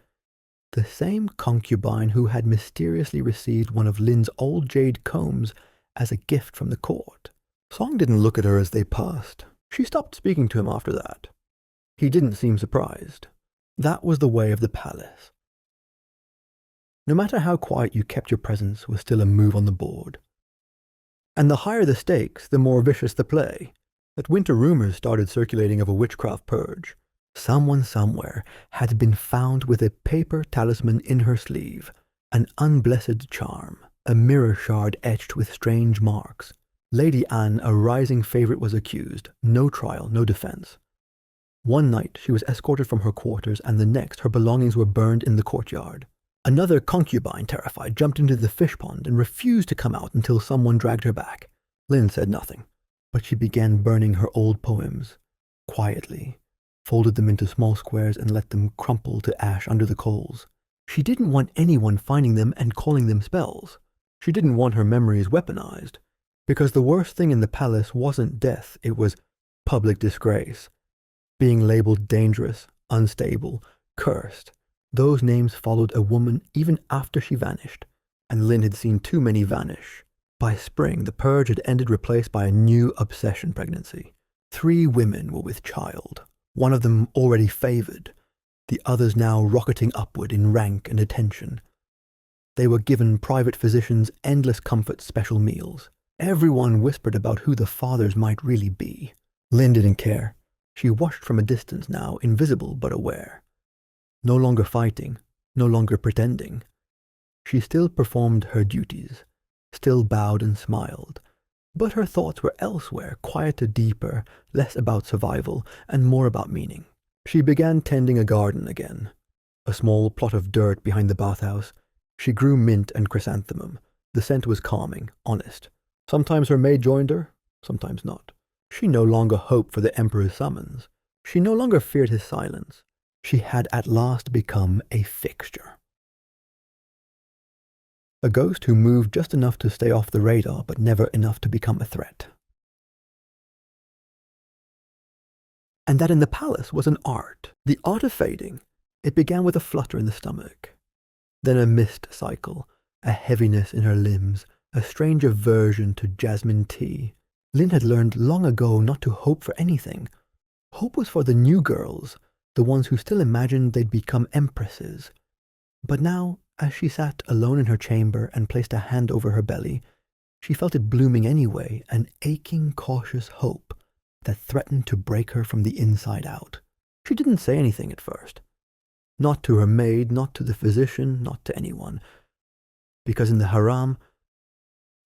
Speaker 1: the same concubine who had mysteriously received one of Lynn's old jade combs as a gift from the court. Song didn't look at her as they passed. She stopped speaking to him after that. He didn't seem surprised. That was the way of the palace. No matter how quiet you kept, your presence was still a move on the board. And the higher the stakes, the more vicious the play. That winter rumors started circulating of a witchcraft purge. Someone somewhere had been found with a paper talisman in her sleeve, an unblessed charm, a mirror shard etched with strange marks. Lady Anne, a rising favorite, was accused. No trial, no defense. One night she was escorted from her quarters, and the next her belongings were burned in the courtyard. Another concubine, terrified, jumped into the fish pond and refused to come out until someone dragged her back. Lynn said nothing, but she began burning her old poems, quietly, folded them into small squares and let them crumple to ash under the coals. She didn't want anyone finding them and calling them spells. She didn't want her memories weaponized, because the worst thing in the palace wasn't death, it was public disgrace. Being labeled dangerous, unstable, cursed, those names followed a woman even after she vanished, and Lynn had seen too many vanish. By spring, the purge had ended, replaced by a new obsession pregnancy. 3 women were with child, one of them already favored, the others now rocketing upward in rank and attention. They were given private physicians, endless comfort, special meals. Everyone whispered about who the fathers might really be. Lynn didn't care. She watched from a distance now, invisible but aware. No longer fighting, no longer pretending. She still performed her duties, still bowed and smiled, but her thoughts were elsewhere, quieter, deeper, less about survival and more about meaning. She began tending a garden again, a small plot of dirt behind the bathhouse. She grew mint and chrysanthemum. The scent was calming, honest. Sometimes her maid joined her, sometimes not. She no longer hoped for the Emperor's summons. She no longer feared his silence. She had at last become a fixture. A ghost who moved just enough to stay off the radar, but never enough to become a threat. And that in the palace was an art, the art of fading. It began with a flutter in the stomach, then a mist cycle, a heaviness in her limbs, a strange aversion to jasmine tea. Lynn had learned long ago not to hope for anything. Hope was for the new girls, the ones who still imagined they'd become empresses. But now, as she sat alone in her chamber and placed a hand over her belly, she felt it blooming anyway, an aching, cautious hope that threatened to break her from the inside out. She didn't say anything at first. Not to her maid, not to the physician, not to anyone. Because in the haram,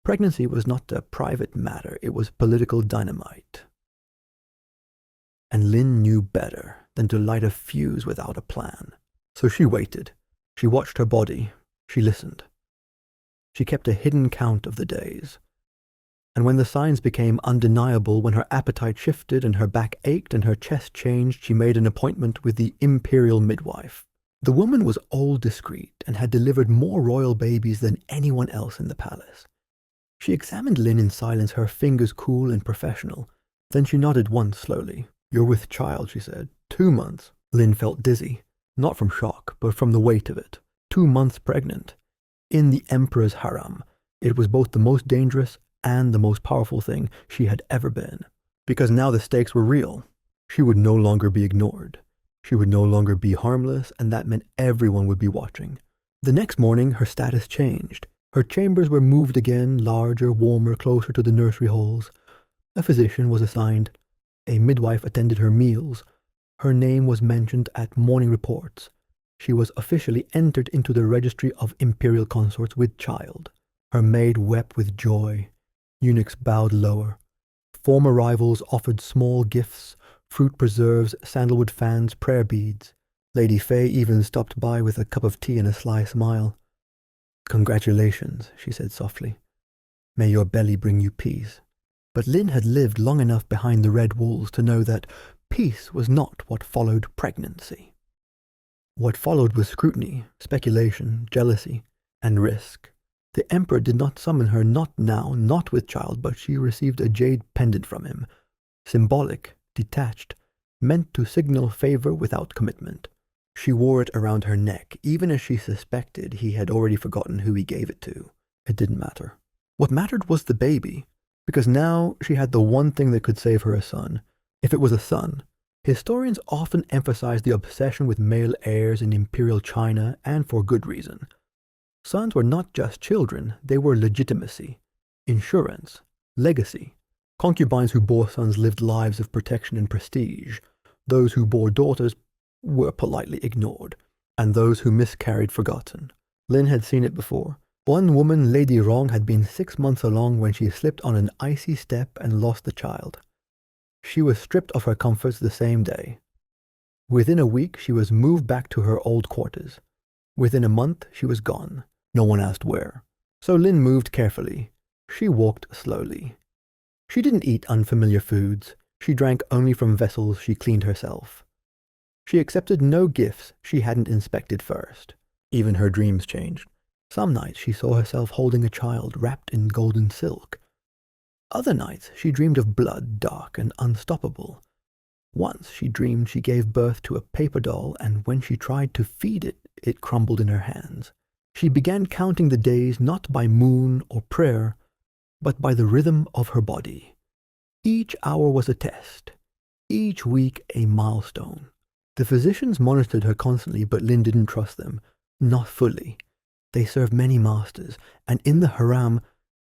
Speaker 1: pregnancy was not a private matter, it was political dynamite. And Lynn knew better than to light a fuse without a plan. So she waited. She watched her body. She listened. She kept a hidden count of the days. And when the signs became undeniable, when her appetite shifted and her back ached and her chest changed, she made an appointment with the Imperial midwife. The woman was old, discreet, and had delivered more royal babies than anyone else in the palace. She examined Lynn in silence, her fingers cool and professional. Then she nodded once slowly. "You're with child," she said. 2 months. Lynn felt dizzy, not from shock, but from the weight of it. 2 months pregnant. In the Emperor's harem, it was both the most dangerous and the most powerful thing she had ever been. Because now the stakes were real. She would no longer be ignored. She would no longer be harmless, and that meant everyone would be watching. The next morning, her status changed. Her chambers were moved again, larger, warmer, closer to the nursery halls. A physician was assigned. A midwife attended her meals. Her name was mentioned at morning reports. She was officially entered into the registry of imperial consorts with child. Her maid wept with joy. Eunuchs bowed lower. Former rivals offered small gifts, fruit preserves, sandalwood fans, prayer beads. Lady Fay even stopped by with a cup of tea and a sly smile. "Congratulations," she said softly. "May your belly bring you peace." But Lynn had lived long enough behind the red walls to know that peace was not what followed pregnancy. What followed was scrutiny, speculation, jealousy, and risk. The Emperor did not summon her, not now, not with child, but she received a jade pendant from him, symbolic, detached, meant to signal favor without commitment. She wore it around her neck, even as she suspected he had already forgotten who he gave it to. It didn't matter. What mattered was the baby, because now she had the one thing that could save her a son. If it was a son. Historians often emphasize the obsession with male heirs in imperial China, and for good reason. Sons were not just children, they were legitimacy, insurance, legacy. Concubines who bore sons lived lives of protection and prestige. Those who bore daughters were politely ignored, and those who miscarried forgotten. Lynn had seen it before. One woman, Lady Wrong, had been 6 months along when she slipped on an icy step and lost the child. She was stripped of her comforts the same day. Within a week, she was moved back to her old quarters. Within a month, she was gone. No one asked where. So Lynn moved carefully. She walked slowly. She didn't eat unfamiliar foods. She drank only from vessels she cleaned herself. She accepted no gifts she hadn't inspected first. Even her dreams changed. Some nights she saw herself holding a child wrapped in golden silk. Other nights she dreamed of blood, dark and unstoppable. Once she dreamed she gave birth to a paper doll, and when she tried to feed it, it crumbled in her hands. She began counting the days not by moon or prayer, but by the rhythm of her body. Each hour was a test, each week a milestone. The physicians monitored her constantly, but Lynn didn't trust them, not fully. They served many masters, and in the haram,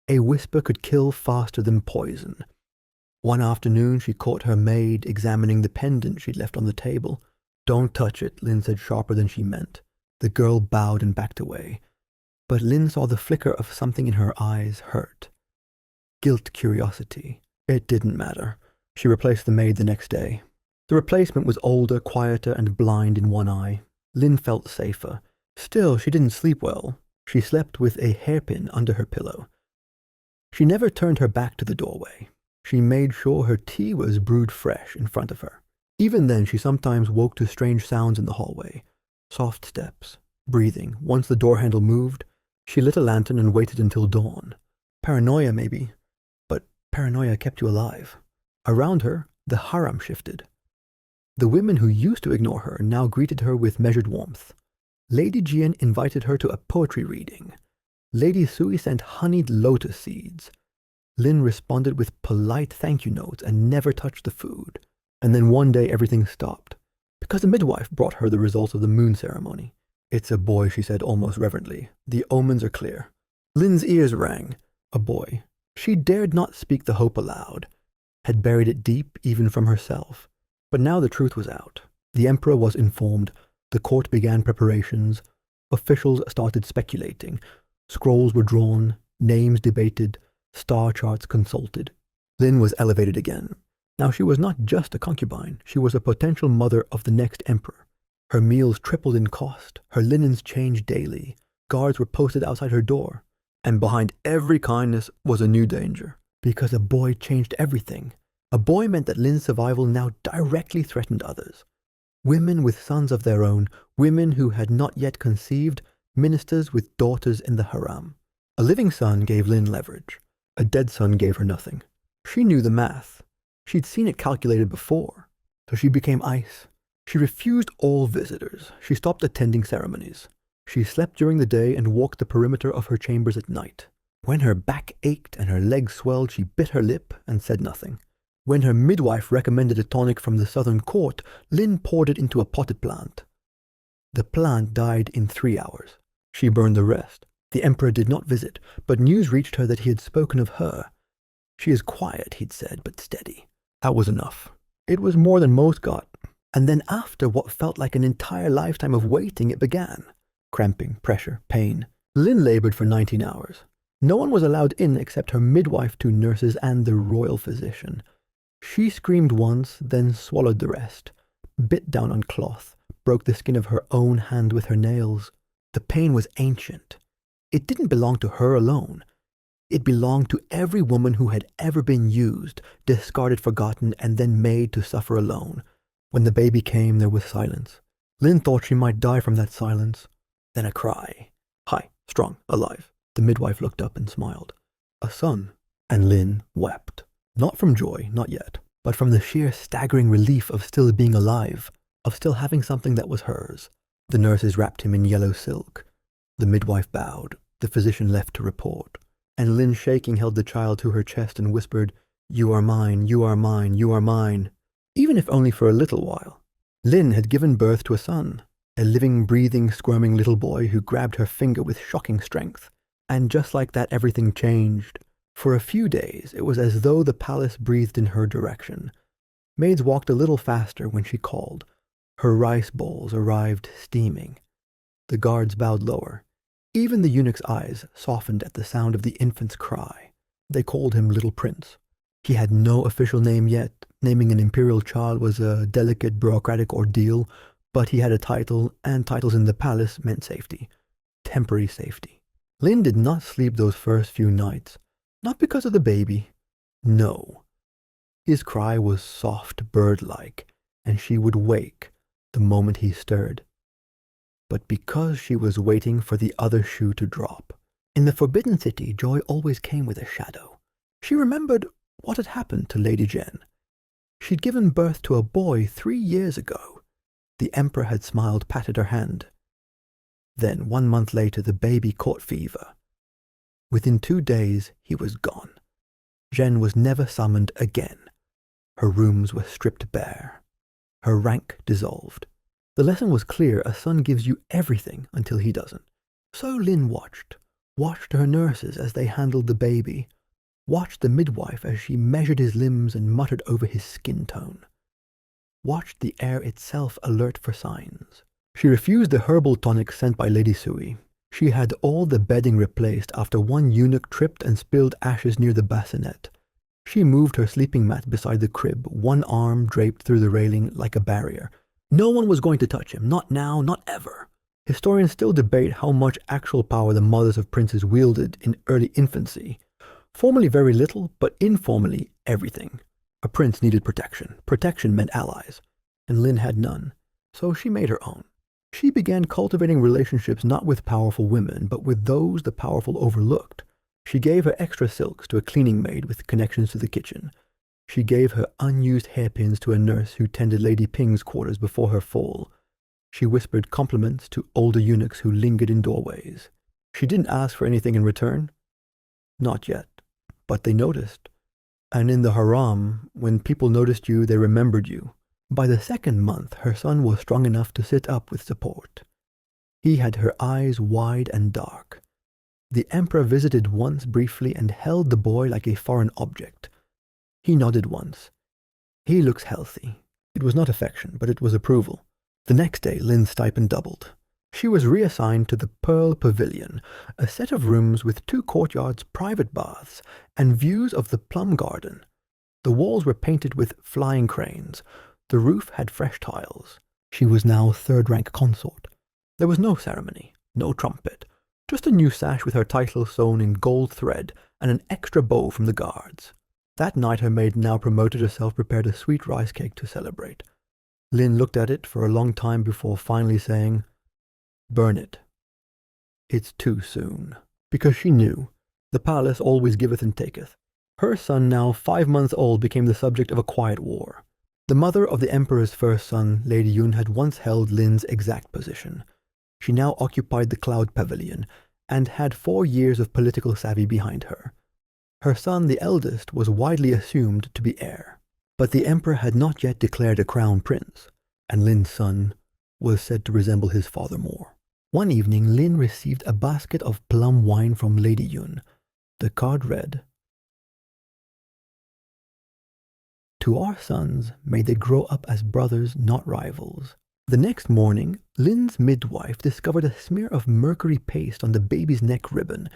Speaker 1: a whisper could kill faster than poison. One afternoon, she caught her maid examining the pendant she'd left on the table. "Don't touch it," Lynn said sharper than she meant. The girl bowed and backed away. But Lynn saw the flicker of something in her eyes hurt. Guilt, curiosity. It didn't matter. She replaced the maid the next day. The replacement was older, quieter, and blind in one eye. Lynn felt safer. Still, she didn't sleep well. She slept with a hairpin under her pillow. She never turned her back to the doorway. She made sure her tea was brewed fresh in front of her. Even then, she sometimes woke to strange sounds in the hallway. Soft steps, breathing. Once the door handle moved, she lit a lantern and waited until dawn. Paranoia, maybe, but paranoia kept you alive. Around her, the haram shifted. The women who used to ignore her now greeted her with measured warmth. Lady Jian invited her to a poetry reading. Lady Sui sent honeyed lotus seeds. Lynn responded with polite thank you notes and never touched the food. And then one day everything stopped, because the midwife brought her the results of the moon ceremony. "It's a boy," she said almost reverently. "The omens are clear." Lynn's ears rang. A boy. She dared not speak the hope aloud, had buried it deep even from herself. But now the truth was out. The emperor was informed. The court began preparations. Officials started speculating. Scrolls were drawn, names debated, star charts consulted. Lynn was elevated again. Now she was not just a concubine. She was a potential mother of the next emperor. Her meals tripled in cost. Her linens changed daily. Guards were posted outside her door. And behind every kindness was a new danger. Because a boy changed everything. A boy meant that Lynn's survival now directly threatened others. Women with sons of their own, women who had not yet conceived, ministers with daughters in the haram. A living son gave Lynn leverage. A dead son gave her nothing. She knew the math. She'd seen it calculated before. So she became ice. She refused all visitors. She stopped attending ceremonies. She slept during the day and walked the perimeter of her chambers at night. When her back ached and her legs swelled, she bit her lip and said nothing. When her midwife recommended a tonic from the southern court, Lynn poured it into a potted plant. The plant died in 3 hours. She burned the rest. The emperor did not visit, but news reached her that he had spoken of her. "She is quiet," he'd said, "but steady." That was enough. It was more than most got. And then after what felt like an entire lifetime of waiting, it began. Cramping, pressure, pain. Lynn labored for 19 hours. No one was allowed in except her midwife, 2 nurses, and the royal physician. She screamed once, then swallowed the rest, bit down on cloth, broke the skin of her own hand with her nails. The pain was ancient. It didn't belong to her alone. It belonged to every woman who had ever been used, discarded, forgotten, and then made to suffer alone. When the baby came, there was silence. Lynn thought she might die from that silence. Then a cry. High, strong, alive. The midwife looked up and smiled. A son. And Lynn wept. Not from joy, not yet, but from the sheer staggering relief of still being alive, of still having something that was hers. The nurses wrapped him in yellow silk. The midwife bowed. The physician left to report. And Lynn, shaking, held the child to her chest and whispered, "You are mine, you are mine, you are mine." Even if only for a little while. Lynn had given birth to a son, a living, breathing, squirming little boy who grabbed her finger with shocking strength. And just like that, everything changed. For a few days, it was as though the palace breathed in her direction. Maids walked a little faster when she called. Her rice bowls arrived steaming. The guards bowed lower. Even the eunuch's eyes softened at the sound of the infant's cry. They called him Little Prince. He had no official name yet. Naming an imperial child was a delicate bureaucratic ordeal, but he had a title, and titles in the palace meant safety. Temporary safety. Lynn did not sleep those first few nights. Not because of the baby. No. His cry was soft, bird-like, and she would wake the moment he stirred. But because she was waiting for the other shoe to drop. In the Forbidden City, joy always came with a shadow. She remembered what had happened to Lady Jen. She'd given birth to a boy 3 years ago. The Emperor had smiled, patted her hand. Then, 1 month later, the baby caught fever. Within 2 days, he was gone. Jen was never summoned again. Her rooms were stripped bare. Her rank dissolved. The lesson was clear: a son gives you everything until he doesn't. So Lin watched her nurses as they handled the baby, watched the midwife as she measured his limbs and muttered over his skin tone, watched the air itself alert for signs. She refused the herbal tonic sent by Lady Sui. She had all the bedding replaced after one eunuch tripped and spilled ashes near the bassinet. She moved her sleeping mat beside the crib, one arm draped through the railing like a barrier. No one was going to touch him, not now, not ever. Historians still debate how much actual power the mothers of princes wielded in early infancy. Formally very little, but informally everything. A prince needed protection. Protection meant allies, and Lin had none, so she made her own. She began cultivating relationships not with powerful women, but with those the powerful overlooked. She gave her extra silks to a cleaning maid with connections to the kitchen. She gave her unused hairpins to a nurse who tended Lady Ping's quarters before her fall. She whispered compliments to older eunuchs who lingered in doorways. She didn't ask for anything in return. Not yet, but they noticed. And in the haram, when people noticed you, they remembered you. By the 2nd month, her son was strong enough to sit up with support. He had her eyes wide and dark. The Emperor visited once briefly and held the boy like a foreign object. He nodded once. He looks healthy. It was not affection, but it was approval. The next day, Lin's stipend doubled. She was reassigned to the Pearl Pavilion, a set of rooms with 2 courtyards, private baths, and views of the plum garden. The walls were painted with flying cranes. The roof had fresh tiles. She was now 3rd-rank consort. There was no ceremony, no trumpet, just a new sash with her title sewn in gold thread and an extra bow from the guards. That night her maid, now promoted herself, prepared a sweet rice cake to celebrate. Lin looked at it for a long time before finally saying, "Burn it. It's too soon." Because she knew, the palace always giveth and taketh. Her son, now 5 months old, became the subject of a quiet war. The mother of the Emperor's first son, Lady Yun, had once held Lin's exact position. She now occupied the Cloud Pavilion, and had 4 years of political savvy behind her. Her son, the eldest, was widely assumed to be heir. But the Emperor had not yet declared a crown prince, and Lin's son was said to resemble his father more. One evening, Lin received a basket of plum wine from Lady Yun. The card read, "To our sons, may they grow up as brothers, not rivals." The next morning, Lin's midwife discovered a smear of mercury paste on the baby's neck ribbon.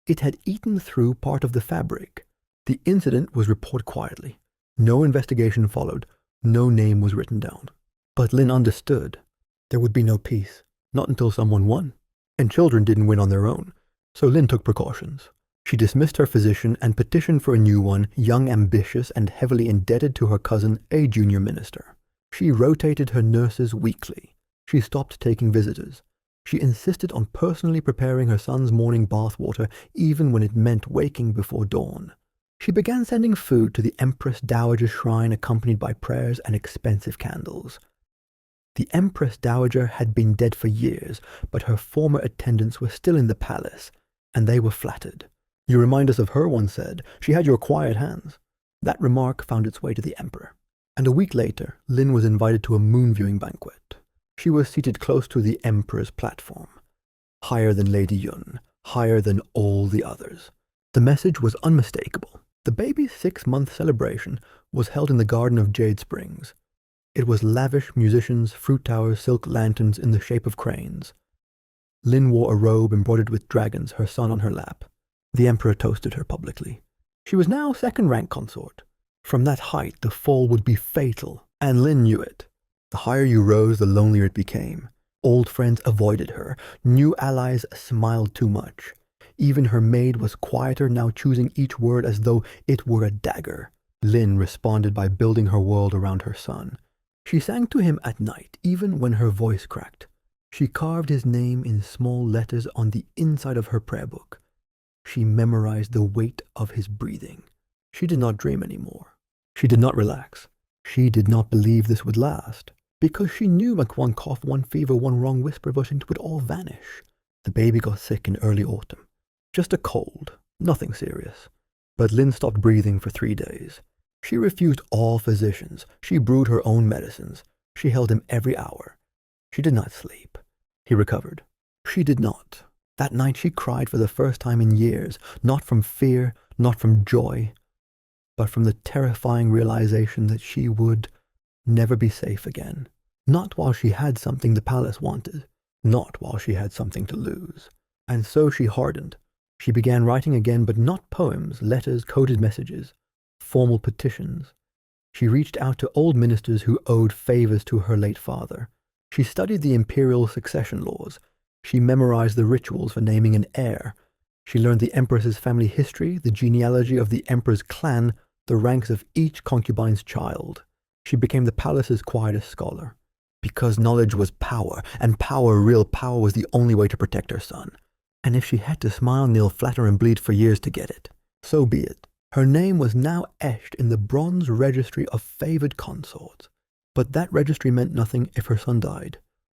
Speaker 1: It had eaten through part of the fabric. The incident was reported quietly. No investigation followed. No name was written down. But Lin understood. There would be no peace. Not until someone won. And children didn't win on their own. So Lin took precautions. She dismissed her physician and petitioned for a new one, young, ambitious, and heavily indebted to her cousin, a junior minister. She rotated her nurses weekly. She stopped taking visitors. She insisted on personally preparing her son's morning bath water, even when it meant waking before dawn. She began sending food to the Empress Dowager's shrine, accompanied by prayers and expensive candles. The Empress Dowager had been dead for years, but her former attendants were still in the palace, and they were flattered. "You remind us of her," one said. "She had your quiet hands." That remark found its way to the Emperor. And a week later, Lin was invited to a moon-viewing banquet. She was seated close to the Emperor's platform. Higher than Lady Yun, higher than all the others. The message was unmistakable. The baby's 6-month celebration was held in the Garden of Jade Springs. It was lavish musicians, fruit towers, silk lanterns in the shape of cranes. Lin wore a robe embroidered with dragons, her son on her lap. The Emperor toasted her publicly. She was now 2nd-rank consort. From that height, the fall would be fatal, and Lin knew it. The higher you rose, the lonelier it became. Old friends avoided her. New allies smiled too much. Even her maid was quieter, now choosing each word as though it were a dagger. Lin responded by building her world around her son. She sang to him at night, even when her voice cracked. She carved his name in small letters on the inside of her prayer book. She memorized the weight of his breathing. She did not dream anymore. She did not relax. She did not believe this would last, because she knew like one cough, one fever, one wrong whisper of it would all vanish. The baby got sick in early autumn. Just a cold, nothing serious. But Lynn stopped breathing for 3 days. She refused all physicians. She brewed her own medicines. She held him every hour. She did not sleep. He recovered. She did not. That night she cried for the first time in years, not from fear, not from joy, but from the terrifying realization that she would never be safe again. Not while she had something the palace wanted, not while she had something to lose. And so she hardened. She began writing again, but not poems, letters, coded messages, formal petitions. She reached out to old ministers who owed favors to her late father. She studied the imperial succession laws. She memorized the rituals for naming an heir. She learned the empress's family history, the genealogy of the emperor's clan, the ranks of each concubine's child. She became the palace's quietest scholar. Because knowledge was power, and power, real power, was the only way to protect her son. And if she had to smile, kneel, flatter, and bleed for years to get it, so be it. Her name was now etched in the bronze registry of favored consorts. But that registry meant nothing if her son died.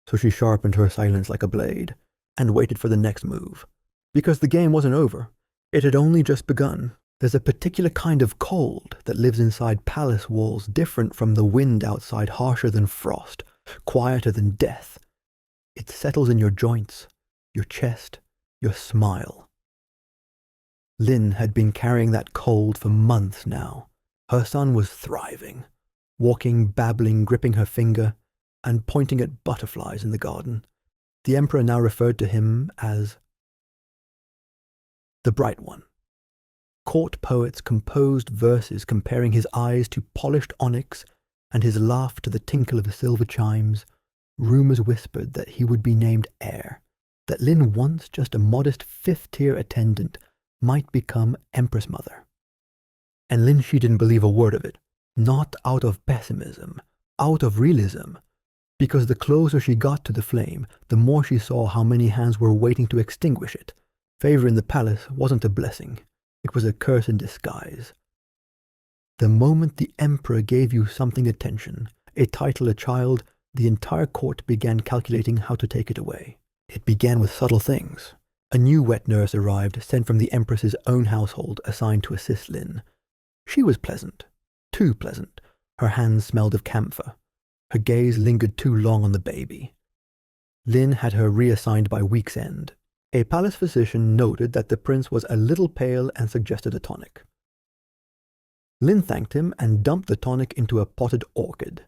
Speaker 1: So she sharpened her silence like a blade, and waited for the next move. Because the game wasn't over. It had only just begun. There's a particular kind of cold that lives inside palace walls, different from the wind outside, harsher than frost, quieter than death. It settles in your joints, your chest, your smile. Lynn had been carrying that cold for months now. Her son was thriving, walking, babbling, gripping her finger, and pointing at butterflies in the garden. The emperor now referred to him as the Bright One. Court poets composed verses comparing his eyes to polished onyx and his laugh to the tinkle of the silver chimes. Rumors whispered that he would be named heir, that Lynn, once just a modest fifth-tier attendant, might become Empress Mother. And Lynn, she didn't believe a word of it, not out of pessimism, out of realism, because the closer she got to the flame, the more she saw how many hands were waiting to extinguish it. Favor in the palace wasn't a blessing, it was a curse in disguise. The moment the emperor gave you something attention, a title, a child, the entire court began calculating how to take it away. It began with subtle things. A new wet nurse arrived, sent from the empress's own household, assigned to assist Lynn. She was pleasant, too pleasant. Her hands smelled of camphor. Her gaze lingered too long on the baby. Lynn had her reassigned by week's end. A palace physician noted that the prince was a little pale and suggested a tonic. Lynn thanked him and dumped the tonic into a potted orchid.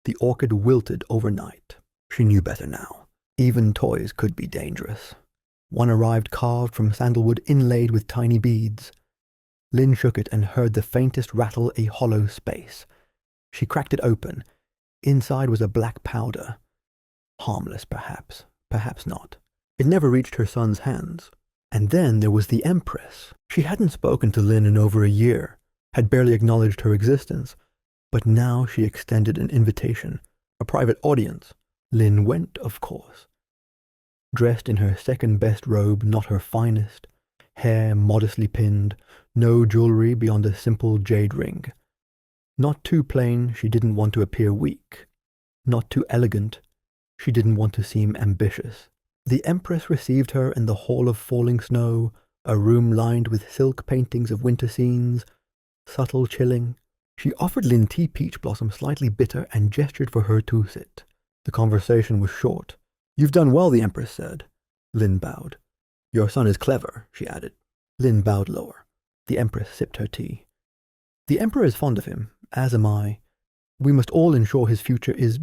Speaker 1: The orchid wilted overnight. She knew better now. Even toys could be dangerous. One arrived carved from sandalwood inlaid with tiny beads. Lynn shook it and heard the faintest rattle, a hollow space. She cracked it open. Inside was a black powder. Harmless, perhaps. Perhaps not. It never reached her son's hands. And then there was the Empress. She hadn't spoken to Lynn in over a year, had barely acknowledged her existence, but now she extended an invitation, a private audience. Lynn went, of course. Dressed in her second-best robe, not her finest, hair modestly pinned, no jewelry beyond a simple jade ring. Not too plain, she didn't want to appear weak. Not too elegant, she didn't want to seem ambitious. The Empress received her in the Hall of Falling Snow, a room lined with silk paintings of winter scenes, subtle, chilling. She offered Lynn tea peach blossom, slightly bitter, and gestured for her to sit. The conversation was short. "You've done well," the Empress said. Lynn bowed. "Your son is clever," she added. Lynn bowed lower. The Empress sipped her tea. "The Emperor is fond of him, as am I. We must all ensure his future is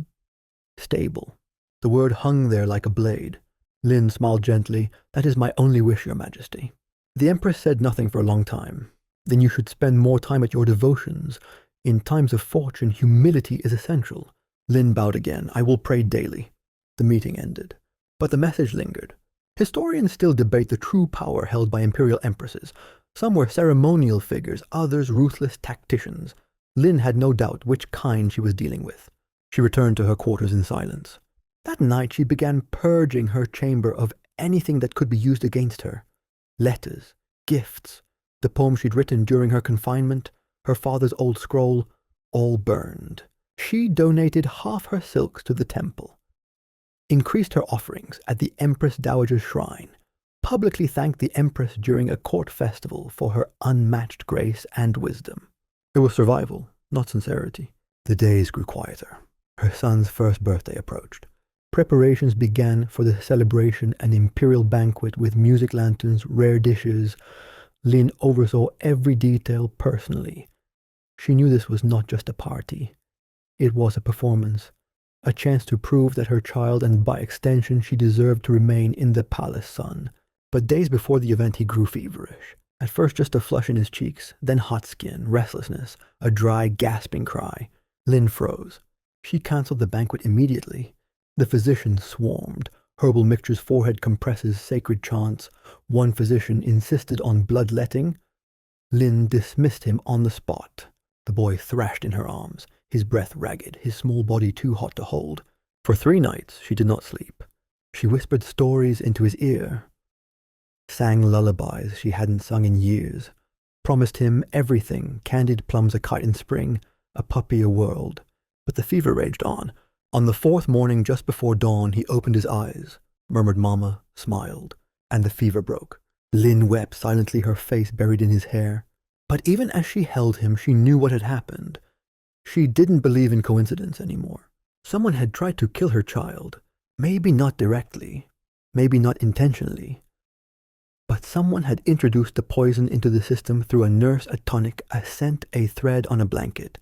Speaker 1: stable." The word hung there like a blade. Lynn smiled gently. "That is my only wish, Your Majesty." The Empress said nothing for a long time. "Then you should spend more time at your devotions. In times of fortune, humility is essential." Lynn bowed again. "I will pray daily." The meeting ended. But the message lingered. Historians still debate the true power held by imperial empresses. Some were ceremonial figures, others ruthless tacticians. Lynn had no doubt which kind she was dealing with. She returned to her quarters in silence. That night she began purging her chamber of anything that could be used against her. Letters, gifts, the poem she'd written during her confinement, her father's old scroll, all burned. She donated half her silks to the temple, increased her offerings at the Empress Dowager's shrine, publicly thanked the Empress during a court festival for her unmatched grace and wisdom. It was survival, not sincerity. The days grew quieter. Her son's first birthday approached. Preparations began for the celebration, an imperial banquet with music lanterns, rare dishes. Lin oversaw every detail personally. She knew this was not just a party. It was a performance, a chance to prove that her child, and by extension she deserved to remain in the palace sun. But days before the event he grew feverish. At first just a flush in his cheeks, then hot skin, restlessness, a dry, gasping cry. Lin froze. She cancelled the banquet immediately. The physicians swarmed. Herbal mixtures, forehead compresses, sacred chants. One physician insisted on bloodletting. Lin dismissed him on the spot. The boy thrashed in her arms, his breath ragged, his small body too hot to hold. For 3 nights she did not sleep. She whispered stories into his ear, sang lullabies she hadn't sung in years, promised him everything, candied plums, a kite in spring, a puppy, a world. But the fever raged on. On the 4th morning, just before dawn, he opened his eyes, murmured "Mama," smiled, and the fever broke. Lin wept silently, her face buried in his hair. But even as she held him, she knew what had happened. She didn't believe in coincidence anymore. Someone had tried to kill her child. Maybe not directly, maybe not intentionally. But someone had introduced the poison into the system through a nurse, a tonic, a scent, a thread on a blanket.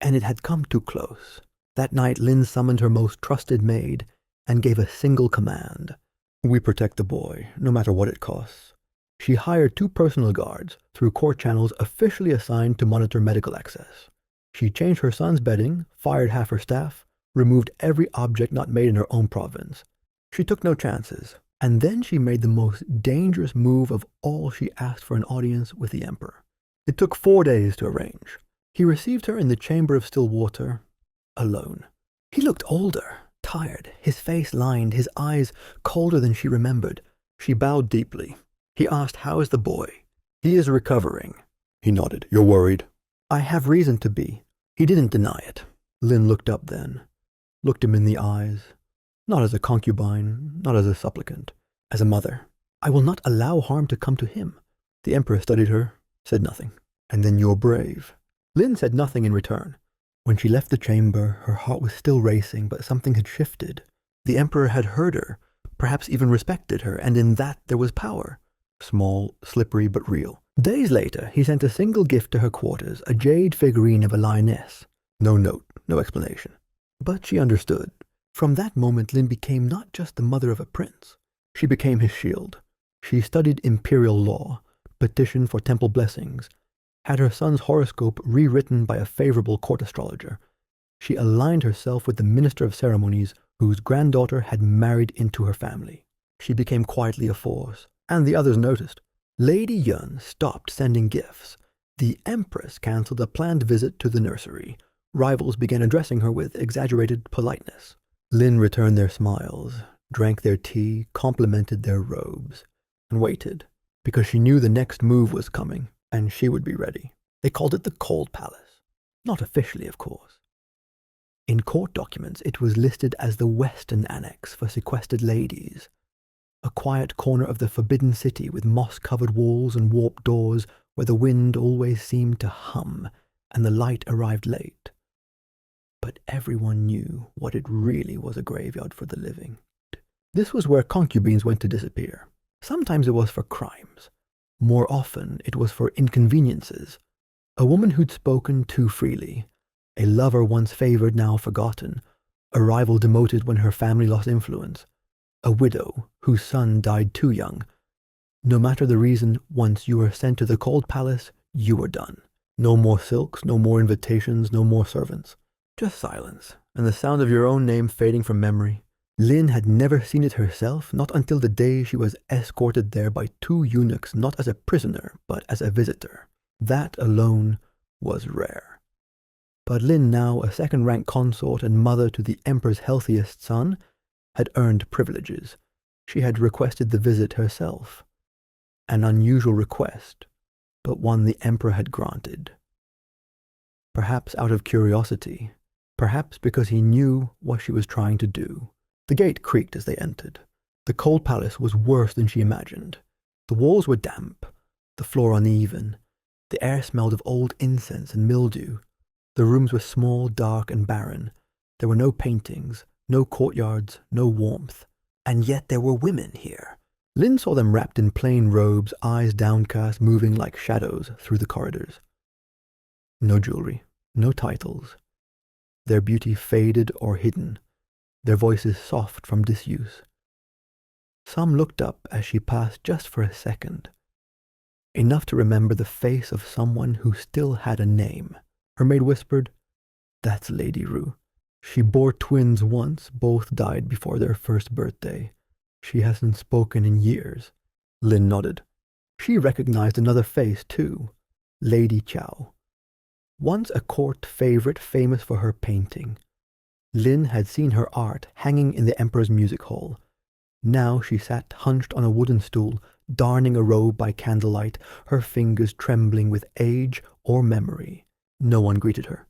Speaker 1: And it had come too close. That night, Lin summoned her most trusted maid and gave a single command. "We protect the boy, no matter what it costs." She hired 2 personal guards through court channels officially assigned to monitor medical access. She changed her son's bedding, fired half her staff, removed every object not made in her own province. She took no chances. And then she made the most dangerous move of all. She asked for an audience with the emperor. It took 4 days to arrange. He received her in the chamber of still water, alone. He looked older, tired, his face lined, his eyes colder than she remembered. She bowed deeply. He asked, "How is the boy?" "He is recovering." He nodded. "You're worried?" "I have reason to be." He didn't deny it. Lin looked up then, looked him in the eyes. Not as a concubine, not as a supplicant, as a mother. "I will not allow harm to come to him." The emperor studied her, said nothing. "And then you're brave." Lin said nothing in return. When she left the chamber, her heart was still racing, but something had shifted. The emperor had heard her, perhaps even respected her, and in that there was power. Small, slippery, but real. Days later, he sent a single gift to her quarters, a jade figurine of a lioness. No note, no explanation. But she understood. From that moment, Lin became not just the mother of a prince. She became his shield. She studied imperial law, petitioned for temple blessings, had her son's horoscope rewritten by a favorable court astrologer. She aligned herself with the minister of ceremonies whose granddaughter had married into her family. She became quietly a force, and the others noticed. Lady Yun stopped sending gifts. The empress cancelled a planned visit to the nursery. Rivals began addressing her with exaggerated politeness. Lin returned their smiles, drank their tea, complimented their robes, and waited, because she knew the next move was coming, and she would be ready. They called it the Cold Palace. Not officially, of course. In court documents, it was listed as the Western Annex for sequestered ladies, a quiet corner of the Forbidden City with moss-covered walls and warped doors where the wind always seemed to hum and the light arrived late. But everyone knew what it really was, a graveyard for the living. This was where concubines went to disappear. Sometimes it was for crimes. More often, it was for inconveniences. A woman who'd spoken too freely, a lover once favored, now forgotten, a rival demoted when her family lost influence, a widow whose son died too young. No matter the reason, once you were sent to the Cold Palace, you were done. No more silks, no more invitations, no more servants. Just silence, and the sound of your own name fading from memory. Lin had never seen it herself, not until the day she was escorted there by 2 eunuchs, not as a prisoner, but as a visitor. That alone was rare. But Lin, now a second-rank consort and mother to the emperor's healthiest son, had earned privileges. She had requested the visit herself. An unusual request, but one the emperor had granted. Perhaps out of curiosity. Perhaps because he knew what she was trying to do. The gate creaked as they entered. The cold palace was worse than she imagined. The walls were damp, the floor uneven. The air smelled of old incense and mildew. The rooms were small, dark, and barren. There were no paintings, no courtyards, no warmth. And yet there were women here. Lynn saw them wrapped in plain robes, eyes downcast, moving like shadows through the corridors. No jewelry, no titles. Their beauty faded or hidden, their voices soft from disuse. Some looked up as she passed just for a second, enough to remember the face of someone who still had a name. Her maid whispered, "That's Lady Rue. She bore twins once, both died before their first birthday. She hasn't spoken in years." Lynn nodded. She recognized another face, too. Lady Chow. Once a court favorite famous for her painting. Lynn had seen her art hanging in the Emperor's music hall. Now she sat hunched on a wooden stool, darning a robe by candlelight, her fingers trembling with age or memory. No one greeted her.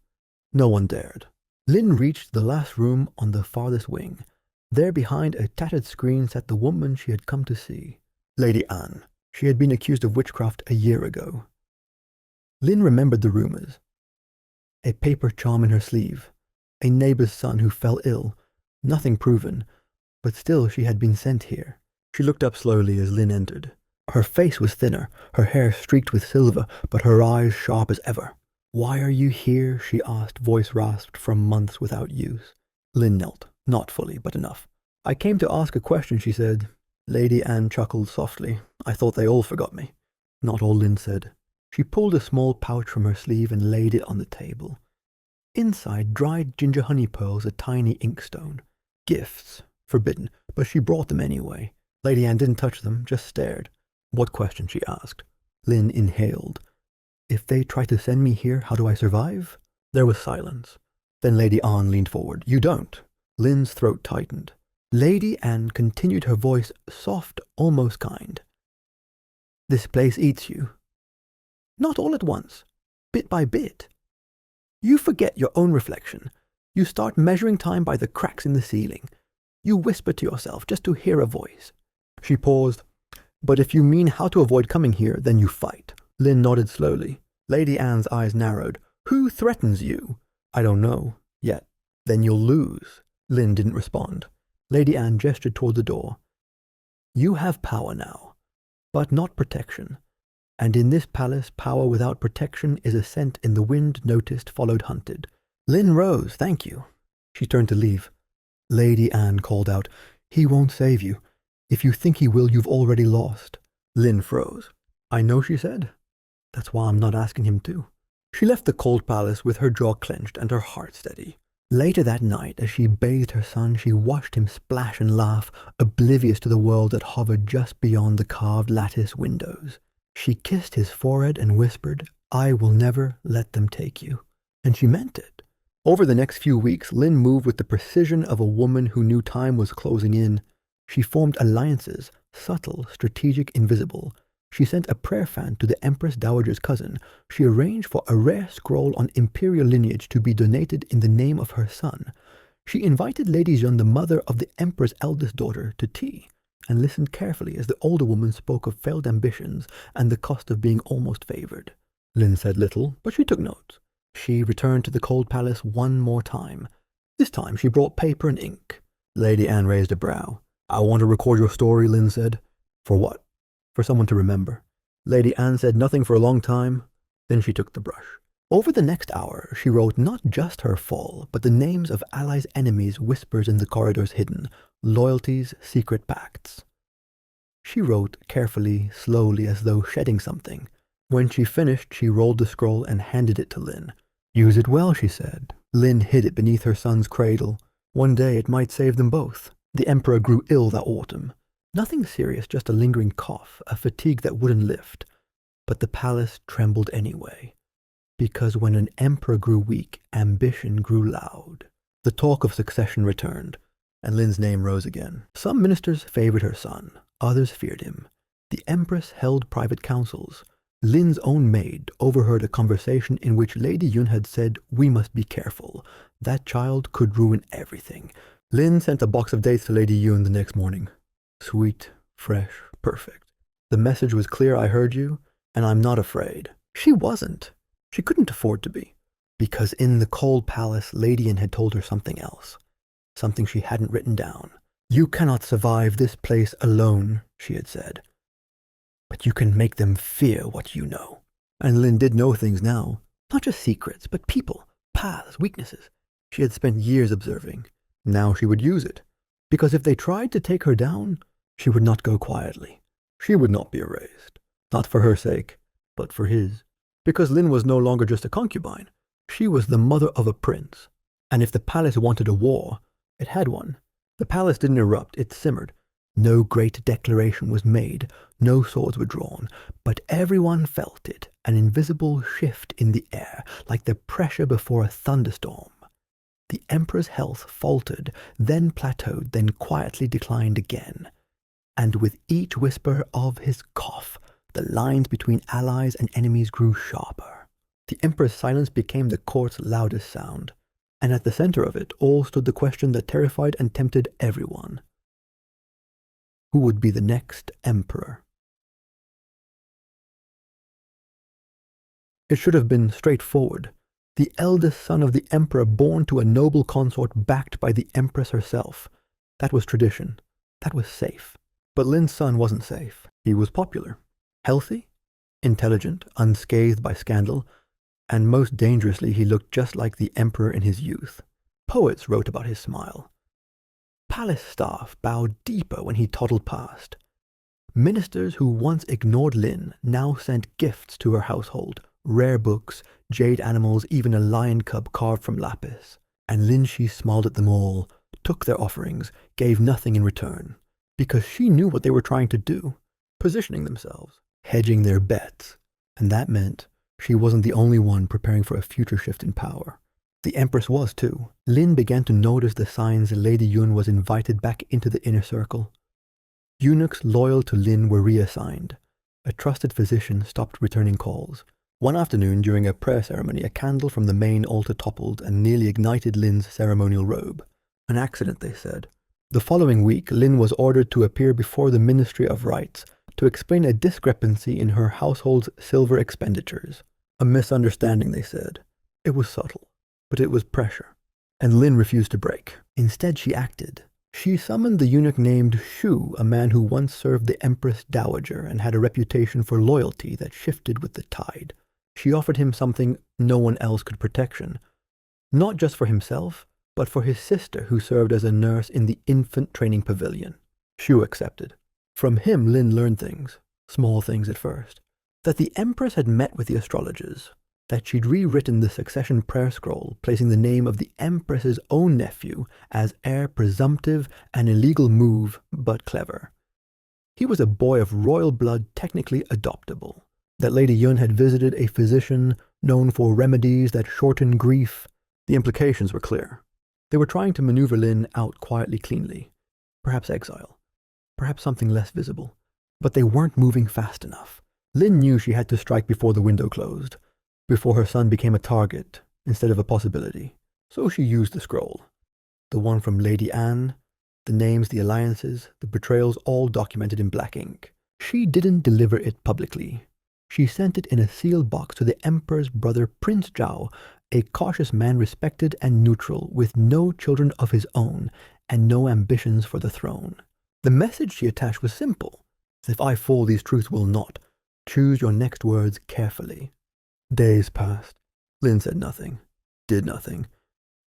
Speaker 1: No one dared. Lynn reached the last room on the farthest wing. There behind a tattered screen sat the woman she had come to see. Lady Anne. She had been accused of witchcraft a year ago. Lynn remembered the rumors. A paper charm in her sleeve. A neighbor's son who fell ill. Nothing proven, but still she had been sent here. She looked up slowly as Lynn entered. Her face was thinner, her hair streaked with silver, but her eyes sharp as ever. "Why are you here?" she asked, voice rasped from months without use. Lynn knelt, not fully, but enough. "I came to ask a question," she said. Lady Anne chuckled softly. "I thought they all forgot me." Not all, Lynn said. She pulled a small pouch from her sleeve and laid it on the table. Inside, dried ginger honey pearls, a tiny inkstone. Gifts. Forbidden, but she brought them anyway. Lady Anne didn't touch them, just stared. "What question?" she asked. Lynn inhaled. "If they try to send me here, how do I survive?" There was silence. Then Lady Anne leaned forward. "You don't." Lynn's throat tightened. Lady Anne continued, her voice soft, almost kind. "This place eats you. Not all at once, bit by bit. You forget your own reflection. You start measuring time by the cracks in the ceiling. You whisper to yourself just to hear a voice." She paused. "But if you mean how to avoid coming here, then you fight." Lynn nodded slowly. Lady Anne's eyes narrowed. "Who threatens you?" "I don't know. Yet." "Then you'll lose." Lynn didn't respond. Lady Anne gestured toward the door. "You have power now, but not protection. And in this palace, power without protection is a scent in the wind, noticed, followed, hunted." Lynn rose. "Thank you." She turned to leave. Lady Anne called out, "He won't save you. If you think he will, you've already lost." Lynn froze. "I know," she said. "That's why I'm not asking him to." She left the cold palace with her jaw clenched and her heart steady. Later that night, as she bathed her son, she watched him splash and laugh, oblivious to the world that hovered just beyond the carved lattice windows. She kissed his forehead and whispered, "I will never let them take you." And she meant it. Over the next few weeks, Lynn moved with the precision of a woman who knew time was closing in. She formed alliances, subtle, strategic, invisible. She sent a prayer fan to the Empress Dowager's cousin. She arranged for a rare scroll on Imperial lineage to be donated in the name of her son. She invited Lady Jeanne, the mother of the Emperor's eldest daughter, to tea, and listened carefully as the older woman spoke of failed ambitions and the cost of being almost favored. Lynn said little, but she took notes. She returned to the cold palace one more time. This time she brought paper and ink. Lady Anne raised a brow. "I want to record your story," Lynn said. "For what?" "For someone to remember." Lady Anne said nothing for a long time. Then she took the brush. Over the next hour, she wrote not just her fall, but the names of allies' enemies, whispers in the corridors hidden, loyalties, secret pacts. She wrote carefully, slowly, as though shedding something. When she finished, she rolled the scroll and handed it to Lynn. "Use it well," she said. Lynn hid it beneath her son's cradle. One day it might save them both. The Emperor grew ill that autumn. Nothing serious, just a lingering cough, a fatigue that wouldn't lift. But the palace trembled anyway. Because when an emperor grew weak, ambition grew loud. The talk of succession returned, and Lynn's name rose again. Some ministers favored her son, others feared him. The Empress held private councils. Lin's own maid overheard a conversation in which Lady Yun had said, "We must be careful. That child could ruin everything." Lin sent a box of dates to Lady Yun the next morning. Sweet, fresh, perfect. The message was clear: I heard you, and I'm not afraid. She wasn't. She couldn't afford to be. Because in the cold palace, Lady Yun had told her something else. Something she hadn't written down. "You cannot survive this place alone," she had said. "But you can make them fear what you know." And Lin did know things now. Not just secrets, but people, paths, weaknesses. She had spent years observing. Now she would use it. Because if they tried to take her down, she would not go quietly. She would not be erased. Not for her sake, but for his. Because Lin was no longer just a concubine. She was the mother of a prince. And if the palace wanted a war, it had one. The palace didn't erupt, it simmered. No great declaration was made, no swords were drawn, but everyone felt it, an invisible shift in the air, like the pressure before a thunderstorm. The emperor's health faltered, then plateaued, then quietly declined again. And with each whisper of his cough, the lines between allies and enemies grew sharper. The emperor's silence became the court's loudest sound, and at the center of it all stood the question that terrified and tempted everyone. Who would be the next emperor? It should have been straightforward. The eldest son of the emperor, born to a noble consort, backed by the empress herself. That was tradition. That was safe. But Lin's son wasn't safe. He was popular, healthy, intelligent, unscathed by scandal, and most dangerously, he looked just like the emperor in his youth. Poets wrote about his smile. Palace staff bowed deeper when he toddled past. Ministers who once ignored Lin now sent gifts to her household, rare books, jade animals, even a lion cub carved from lapis. And Lin Shi smiled at them all, took their offerings, gave nothing in return, because she knew what they were trying to do, positioning themselves, hedging their bets. And that meant she wasn't the only one preparing for a future shift in power. The empress was too. Lin began to notice the signs Lady Yun was invited back into the inner circle. Eunuchs loyal to Lin were reassigned. A trusted physician stopped returning calls. One afternoon, during a prayer ceremony, a candle from the main altar toppled and nearly ignited Lin's ceremonial robe. An accident, they said. The following week, Lin was ordered to appear before the Ministry of Rites to explain a discrepancy in her household's silver expenditures. A misunderstanding, they said. It was subtle, but it was pressure. And Lin refused to break. Instead, she acted. She summoned the eunuch named Shu, a man who once served the Empress Dowager and had a reputation for loyalty that shifted with the tide. She offered him something no one else could protection. Not just for himself, but for his sister who served as a nurse in the infant training pavilion. Shu accepted. From him, Lin learned things, small things at first. That the Empress had met with the astrologers. That she'd rewritten the succession prayer scroll, placing the name of the Empress's own nephew as heir presumptive, an illegal move, but clever. He was a boy of royal blood, technically adoptable. That Lady Yun had visited a physician known for remedies that shorten grief. The implications were clear. They were trying to maneuver Lin out quietly, cleanly. Perhaps exile. Perhaps something less visible. But they weren't moving fast enough. Lin knew she had to strike before the window closed, before her son became a target instead of a possibility. So she used the scroll. The one from Lady Anne, the names, the alliances, the betrayals, all documented in black ink. She didn't deliver it publicly. She sent it in a sealed box to the Emperor's brother Prince Zhao, a cautious man respected and neutral, with no children of his own and no ambitions for the throne. The message she attached was simple. If I fall, these truths will not. Choose your next words carefully. Days passed. Lin said nothing, did nothing,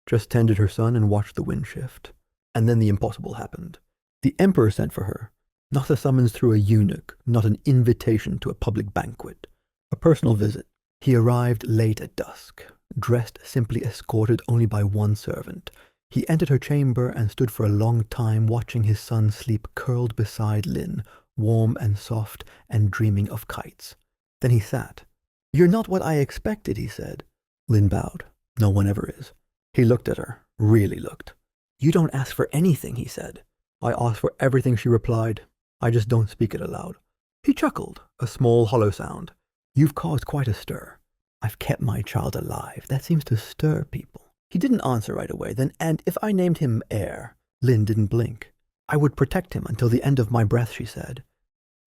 Speaker 1: just tended her son and watched the wind shift. And then the impossible happened. The Emperor sent for her. Not a summons through a eunuch, not an invitation to a public banquet. A personal visit. He arrived late at dusk, dressed simply, escorted only by one servant. He entered her chamber and stood for a long time watching his son sleep curled beside Lin, warm and soft and dreaming of kites. Then he sat. "You're not what I expected," he said. Lin bowed. No one ever is. He looked at her, really looked. "You don't ask for anything," he said. "I ask for everything," she replied. "I just don't speak it aloud." He chuckled, a small hollow sound. You've caused quite a stir. I've kept my child alive. That seems to stir people. He didn't answer right away. Then, and if I named him heir, Lin didn't blink. I would protect him until the end of my breath, she said.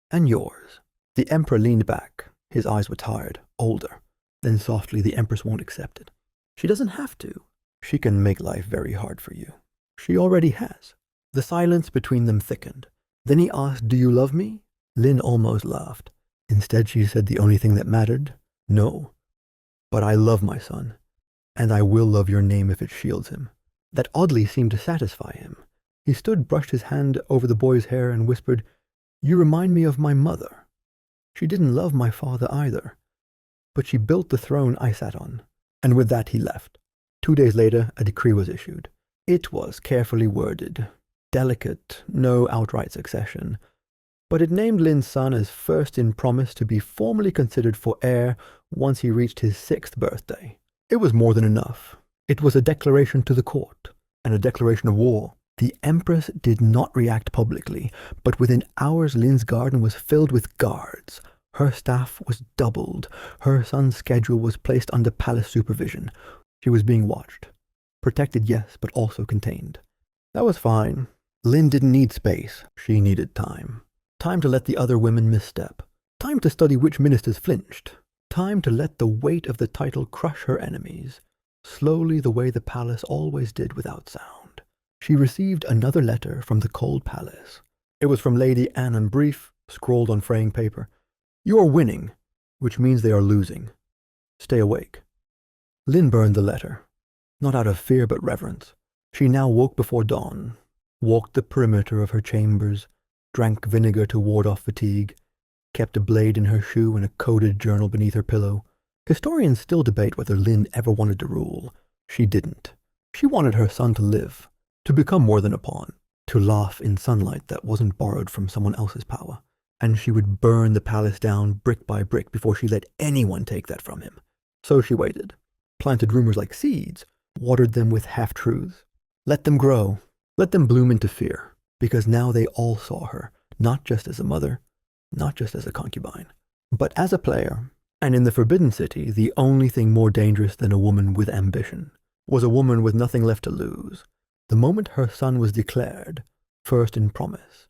Speaker 1: And yours. The Emperor leaned back. His eyes were tired, older. Then softly, the Empress won't accept it. She doesn't have to. She can make life very hard for you. She already has. The silence between them thickened. Then he asked, do you love me? Lin almost laughed. Instead, she said the only thing that mattered, no. But I love my son, and I will love your name if it shields him. That oddly seemed to satisfy him. He stood, brushed his hand over the boy's hair, and whispered, you remind me of my mother. She didn't love my father either, but she built the throne I sat on. And with that he left. 2 days later, a decree was issued. It was carefully worded, delicate, no outright succession, but it named Lin's son as first in promise to be formally considered for heir once he reached his 6th birthday. It was more than enough. It was a declaration to the court, and a declaration of war. The Empress did not react publicly, but within hours Lin's garden was filled with guards. Her staff was doubled. Her son's schedule was placed under palace supervision. She was being watched. Protected, yes, but also contained. That was fine. Lin didn't need space. She needed time. Time to let the other women misstep. Time to study which ministers flinched. Time to let the weight of the title crush her enemies. Slowly, the way the palace always did without sound. She received another letter from the cold palace. It was from Lady Anne in brief, scrawled on fraying paper. You are winning, which means they are losing. Stay awake. Lin burned the letter, not out of fear but reverence. She now woke before dawn, walked the perimeter of her chambers, drank vinegar to ward off fatigue, kept a blade in her shoe and a coded journal beneath her pillow. Historians still debate whether Lin ever wanted to rule. She didn't. She wanted her son to live, to become more than a pawn, to laugh in sunlight that wasn't borrowed from someone else's power. And she would burn the palace down brick by brick before she let anyone take that from him. So she waited, planted rumors like seeds, watered them with half-truths. Let them grow, let them bloom into fear, because now they all saw her, not just as a mother, not just as a concubine, but as a player. And in the Forbidden City, the only thing more dangerous than a woman with ambition was a woman with nothing left to lose. The moment her son was declared, first in promise,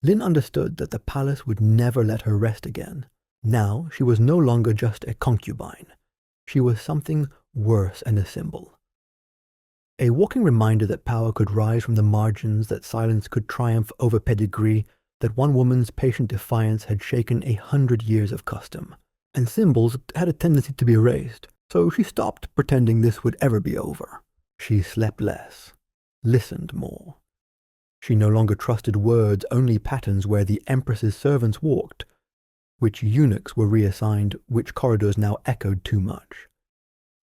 Speaker 1: Lin understood that the palace would never let her rest again. Now she was no longer just a concubine. She was something worse and a symbol. A walking reminder that power could rise from the margins, that silence could triumph over pedigree, that one woman's patient defiance had shaken 100 years of custom. And symbols had a tendency to be erased, so she stopped pretending this would ever be over. She slept less, listened more. She no longer trusted words, only patterns where the Empress's servants walked, which eunuchs were reassigned, which corridors now echoed too much.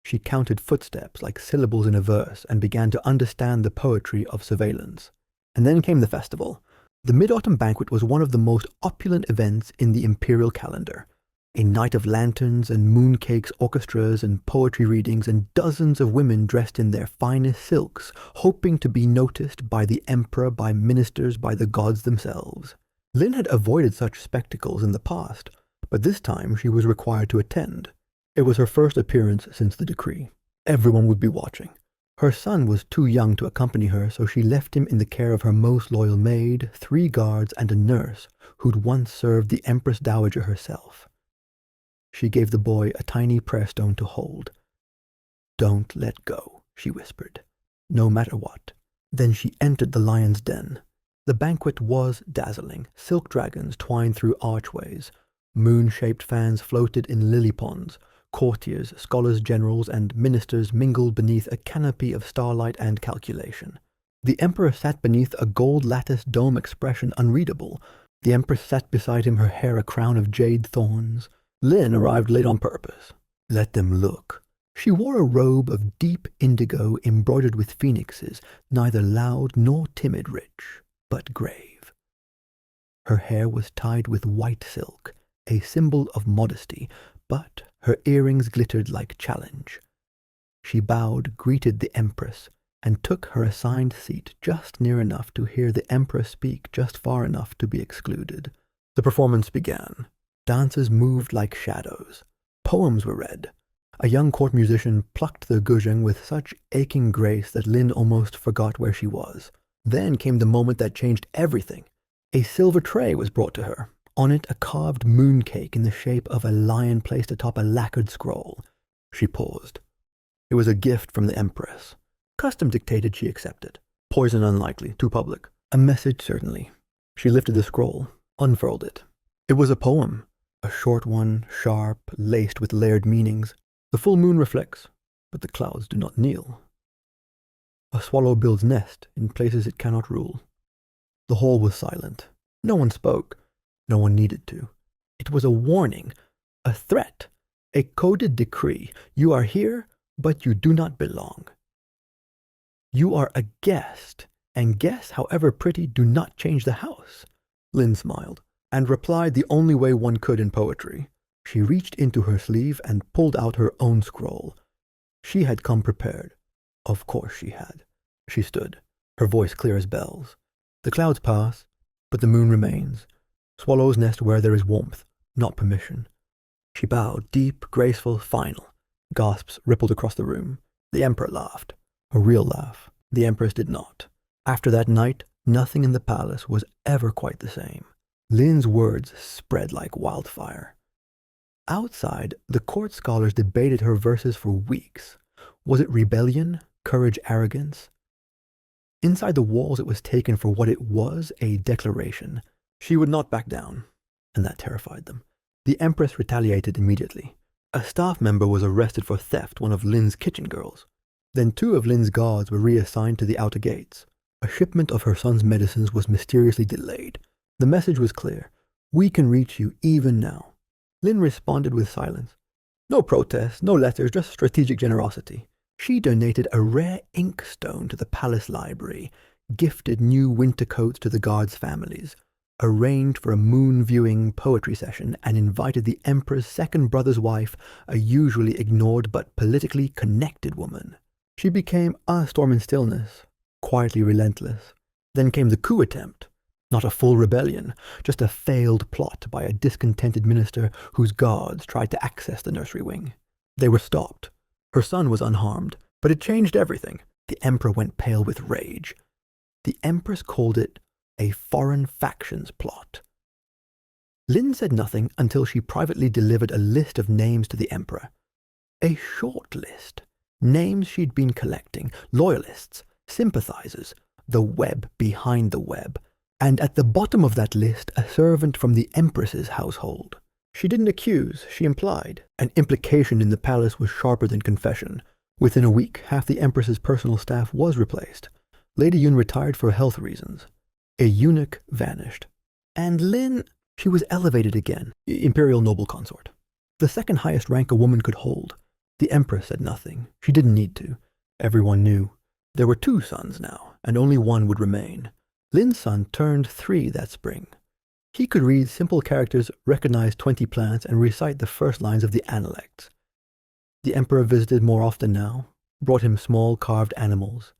Speaker 1: She counted footsteps like syllables in a verse and began to understand the poetry of surveillance. And then came the festival. The Mid-Autumn Banquet was one of the most opulent events in the Imperial calendar. A night of lanterns and mooncakes, orchestras and poetry readings, and dozens of women dressed in their finest silks, hoping to be noticed by the emperor, by ministers, by the gods themselves. Lin had avoided such spectacles in the past, but this time she was required to attend. It was her first appearance since the decree. Everyone would be watching. Her son was too young to accompany her, so she left him in the care of her most loyal maid, 3 guards, and a nurse who'd once served the Empress Dowager herself. She gave the boy a tiny prayer stone to hold. Don't let go, she whispered, no matter what. Then she entered the lion's den. The banquet was dazzling. Silk dragons twined through archways. Moon-shaped fans floated in lily ponds. Courtiers, scholars generals, and ministers mingled beneath a canopy of starlight and calculation. The emperor sat beneath a gold-latticed dome expression unreadable. The empress sat beside him, her hair a crown of jade thorns. Lin arrived late on purpose. Let them look. She wore a robe of deep indigo embroidered with phoenixes, neither loud nor timid rich, but grave. Her hair was tied with white silk, a symbol of modesty, but her earrings glittered like challenge. She bowed, greeted the empress, and took her assigned seat just near enough to hear the emperor speak, just far enough to be excluded. The performance began. Dancers moved like shadows. Poems were read. A young court musician plucked the guzheng with such aching grace that Lin almost forgot where she was. Then came the moment that changed everything. A silver tray was brought to her. On it, a carved mooncake in the shape of a lion placed atop a lacquered scroll. She paused. It was a gift from the Empress. Custom dictated, she accepted. Poison unlikely, too public. A message, certainly. She lifted the scroll, unfurled it. It was a poem. A short one, sharp, laced with layered meanings. The full moon reflects, but the clouds do not kneel. A swallow builds nest in places it cannot rule. The hall was silent. No one spoke. No one needed to. It was a warning, a threat, a coded decree. You are here, but you do not belong. You are a guest, and guests, however pretty, do not change the house. Lin smiled, and replied the only way one could in poetry. She reached into her sleeve and pulled out her own scroll. She had come prepared. Of course she had. She stood, her voice clear as bells. The clouds pass, but the moon remains. Swallows nest where there is warmth, not permission. She bowed, deep, graceful, final. Gasps rippled across the room. The Emperor laughed. A real laugh. The Empress did not. After that night, nothing in the palace was ever quite the same. Lin's words spread like wildfire. Outside, the court scholars debated her verses for weeks. Was it rebellion, courage, arrogance? Inside the walls, it was taken for what it was, a declaration. She would not back down, and that terrified them. The Empress retaliated immediately. A staff member was arrested for theft, one of Lin's kitchen girls. Then 2 of Lin's guards were reassigned to the outer gates. A shipment of her son's medicines was mysteriously delayed. The message was clear. We can reach you even now. Lin responded with silence. No protests, no letters, just strategic generosity. She donated a rare ink stone to the palace library, gifted new winter coats to the guards' families, arranged for a moon-viewing poetry session, and invited the Emperor's second brother's wife, a usually ignored but politically connected woman. She became a storm in stillness, quietly relentless. Then came the coup attempt. Not a full rebellion, just a failed plot by a discontented minister whose guards tried to access the nursery wing. They were stopped. Her son was unharmed, but it changed everything. The Emperor went pale with rage. The Empress called it a foreign factions plot. Lin said nothing until she privately delivered a list of names to the Emperor. A short list. Names she'd been collecting, loyalists, sympathizers, the web behind the web. And at the bottom of that list, a servant from the Empress's household. She didn't accuse, she implied. An implication in the palace was sharper than confession. Within a week, half the Empress's personal staff was replaced. Lady Yun retired for health reasons. A eunuch vanished. And Lin, she was elevated again, Imperial noble consort. The second highest rank a woman could hold. The Empress said nothing. She didn't need to. Everyone knew. There were 2 sons now, and only one would remain. Lin's son turned 3 that spring. He could read simple characters, recognize 20 plants, and recite the first lines of the Analects. The Emperor visited more often now, brought him small carved animals,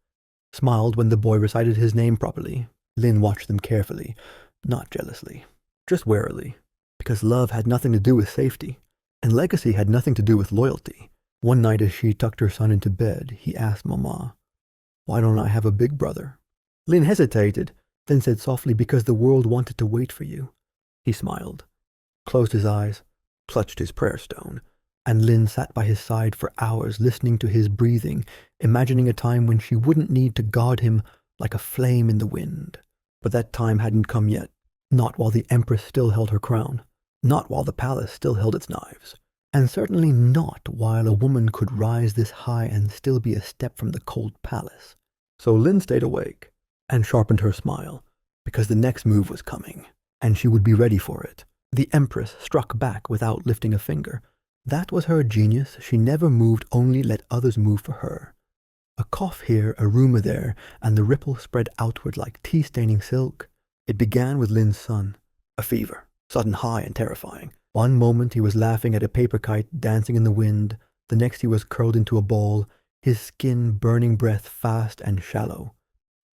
Speaker 1: smiled when the boy recited his name properly. Lin watched them carefully, not jealously, just warily, because love had nothing to do with safety, and legacy had nothing to do with loyalty. One night as she tucked her son into bed, he asked Mama, "Why don't I have a big brother?" Lin hesitated, then said softly, "Because the world wanted to wait for you." He smiled, closed his eyes, clutched his prayer stone, and Lin sat by his side for hours listening to his breathing, imagining a time when she wouldn't need to guard him like a flame in the wind. But that time hadn't come yet, not while the Empress still held her crown, not while the palace still held its knives, and certainly not while a woman could rise this high and still be a step from the cold palace. So Lin stayed awake and sharpened her smile, because the next move was coming, and she would be ready for it. The Empress struck back without lifting a finger. That was her genius. She never moved, only let others move for her. A cough here, a rumor there, and the ripple spread outward like tea-staining silk. It began with Lin's son. A fever, sudden high and terrifying. One moment he was laughing at a paper kite dancing in the wind. The next he was curled into a ball, his skin burning breath fast and shallow.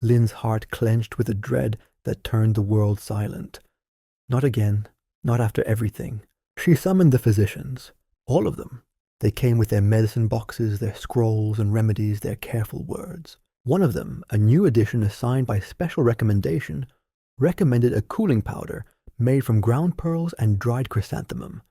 Speaker 1: Lin's heart clenched with a dread that turned the world silent. Not again, not after everything. She summoned the physicians, all of them. They came with their medicine boxes, their scrolls and remedies, their careful words. One of them, a new addition assigned by special recommendation, recommended a cooling powder made from ground pearls and dried chrysanthemum.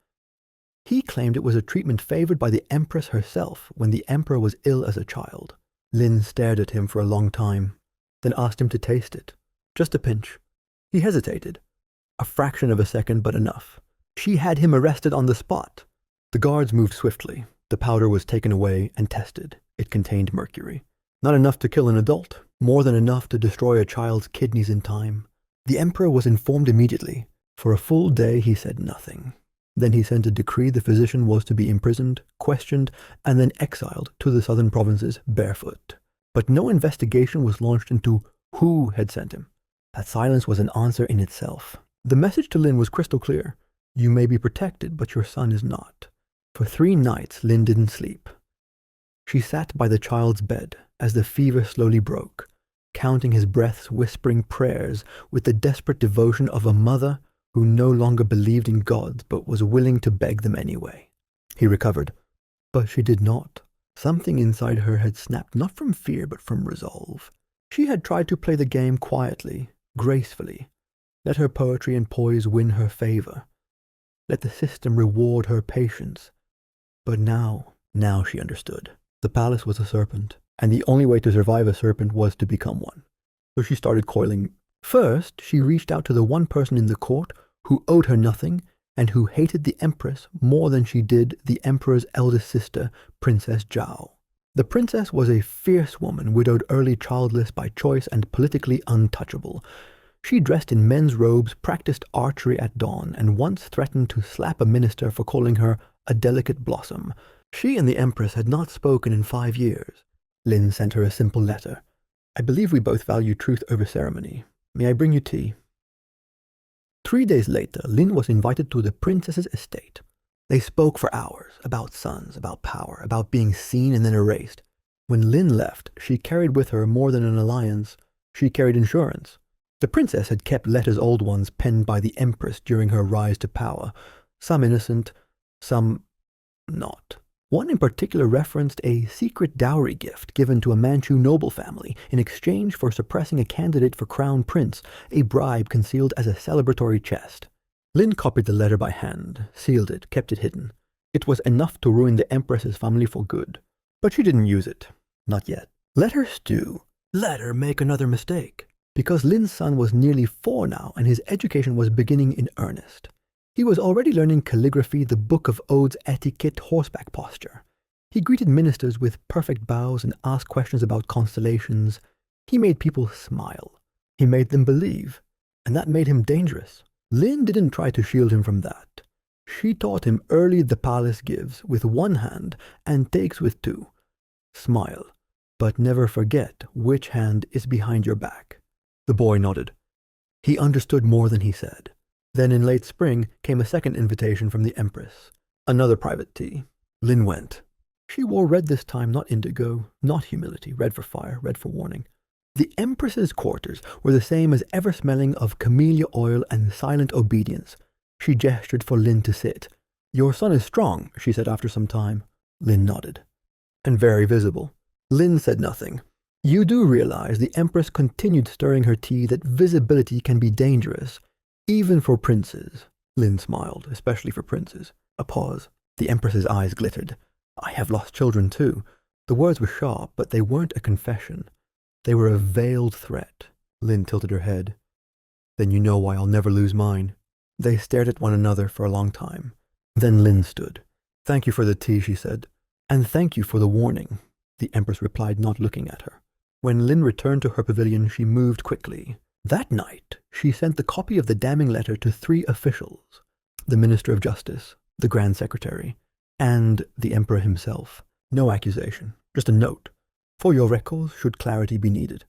Speaker 1: He claimed it was a treatment favored by the Empress herself when the Emperor was ill as a child. Lin stared at him for a long time, then asked him to taste it. Just a pinch. He hesitated. A fraction of a second, but enough. She had him arrested on the spot. The guards moved swiftly. The powder was taken away and tested. It contained mercury. Not enough to kill an adult, more than enough to destroy a child's kidneys in time. The Emperor was informed immediately. For a full day he said nothing. Then he sent a decree the physician was to be imprisoned, questioned, and then exiled to the southern provinces barefoot. But no investigation was launched into who had sent him. That silence was an answer in itself. The message to Lin was crystal clear. You may be protected, but your son is not. For 3 nights, Lin didn't sleep. She sat by the child's bed as the fever slowly broke, counting his breaths, whispering prayers with the desperate devotion of a mother who no longer believed in gods but was willing to beg them anyway. He recovered, but she did not. Something inside her had snapped not from fear but from resolve. She had tried to play the game quietly, gracefully. Let her poetry and poise win her favor. Let the system reward her patience. But now she understood. The palace was a serpent, and the only way to survive a serpent was to become one. So she started coiling. First, she reached out to the one person in the court who owed her nothing and who hated the Empress more than she did the Emperor's eldest sister, Princess Zhao. The princess was a fierce woman, widowed early, childless by choice, and politically untouchable. She dressed in men's robes, practiced archery at dawn, and once threatened to slap a minister for calling her a delicate blossom. She and the Empress had not spoken in 5 years. Lin sent her a simple letter. I believe we both value truth over ceremony. May I bring you tea? 3 days later, Lin was invited to the princess's estate. They spoke for hours, about sons, about power, about being seen and then erased. When Lin left, she carried with her more than an alliance. She carried insurance. The princess had kept letters, old ones, penned by the Empress during her rise to power. Some innocent, some not. One in particular referenced a secret dowry gift given to a Manchu noble family in exchange for suppressing a candidate for crown prince, a bribe concealed as a celebratory chest. Lin copied the letter by hand, sealed it, kept it hidden. It was enough to ruin the Empress's family for good. But she didn't use it. Not yet. Let her stew. Let her make another mistake. Because Lin's son was nearly 4 now and his education was beginning in earnest. He was already learning calligraphy, the book of odes, etiquette, horseback posture. He greeted ministers with perfect bows and asked questions about constellations. He made people smile. He made them believe. And that made him dangerous. Lin didn't try to shield him from that. She taught him early the palace gives with 1 hand and takes with 2. Smile, but never forget which hand is behind your back. The boy nodded. He understood more than he said. Then in late spring came a second invitation from the Empress. Another private tea. Lin went. She wore red this time, not indigo, not humility, red for fire, red for warning. The Empress's quarters were the same as ever, smelling of camellia oil and silent obedience. She gestured for Lin to sit. Your son is strong, she said after some time. Lin nodded. And very visible. Lin said nothing. You do realize, the Empress continued stirring her tea, that visibility can be dangerous, even for princes. Lin smiled, especially for princes. A pause. The Empress's eyes glittered. I have lost children too. The words were sharp, but they weren't a confession. They were a veiled threat. Lin tilted her head. Then you know why I'll never lose mine. They stared at one another for a long time. Then Lin stood. Thank you for the tea, she said. And thank you for the warning, the Empress replied, not looking at her. When Lin returned to her pavilion, she moved quickly. That night, she sent the copy of the damning letter to 3 officials, the Minister of Justice, the Grand Secretary, and the Emperor himself. No accusation, just a note. For your records, should clarity be needed.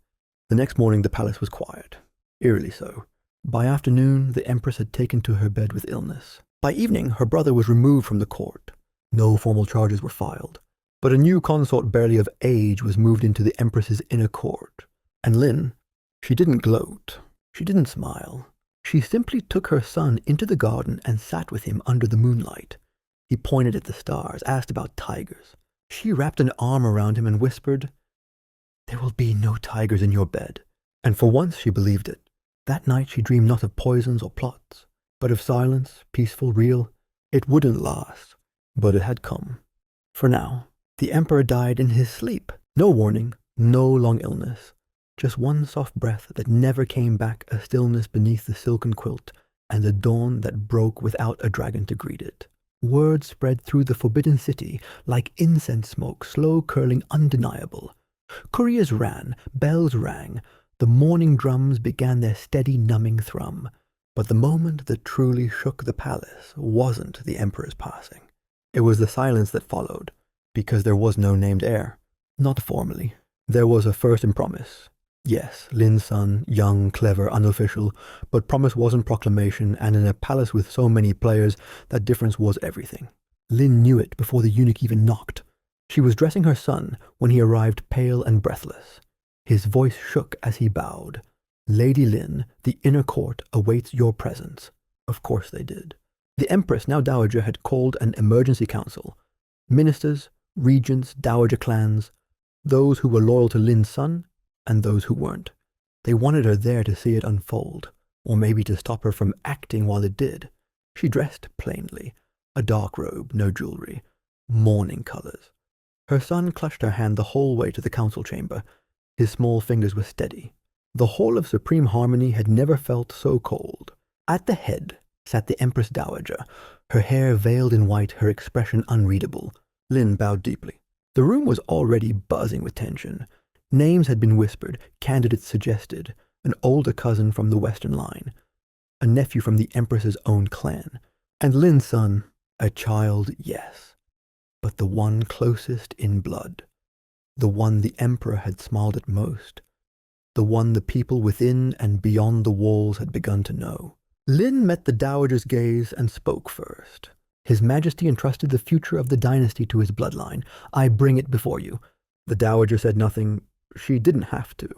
Speaker 1: The next morning the palace was quiet, eerily so. By afternoon, the Empress had taken to her bed with illness. By evening, her brother was removed from the court. No formal charges were filed, but a new consort barely of age was moved into the Empress's inner court. And Lin, she didn't gloat, she didn't smile. She simply took her son into the garden and sat with him under the moonlight. He pointed at the stars, asked about tigers. She wrapped an arm around him and whispered, "There will be no tigers in your bed." And for once she believed it. That night she dreamed not of poisons or plots, but of silence, peaceful, real. It wouldn't last, but it had come. For now, the Emperor died in his sleep. No warning, no long illness. Just one soft breath that never came back, a stillness beneath the silken quilt, and a dawn that broke without a dragon to greet it. Word spread through the Forbidden City like incense smoke, slow curling, undeniable. Couriers ran, bells rang, the morning drums began their steady numbing thrum. But the moment that truly shook the palace wasn't the Emperor's passing. It was the silence that followed, because there was no named heir. Not formally. There was a first and promise. Yes, Lin's son, young, clever, unofficial, but promise wasn't proclamation, and in a palace with so many players, that difference was everything. Lin knew it before the eunuch even knocked. She was dressing her son when he arrived, pale and breathless. His voice shook as he bowed. "Lady Lin, the inner court awaits your presence." Of course they did. The Empress, now Dowager, had called an emergency council. Ministers, regents, Dowager clans, those who were loyal to Lin's son, and those who weren't. They wanted her there to see it unfold, or maybe to stop her from acting while it did. She dressed plainly, a dark robe, no jewelry, mourning colors. Her son clutched her hand the whole way to the council chamber. His small fingers were steady. The hall of supreme harmony had never felt so cold. At the head sat the Empress Dowager, her hair veiled in white, her expression unreadable. Lin bowed deeply. The room was already buzzing with tension. Names had been whispered, candidates suggested, an older cousin from the Western line, a nephew from the Empress's own clan, and Lin's son, a child, yes, but the one closest in blood, the one the Emperor had smiled at most, the one the people within and beyond the walls had begun to know. Lin met the Dowager's gaze and spoke first. His Majesty entrusted the future of the dynasty to his bloodline. "I bring it before you." The Dowager said nothing. She didn't have to.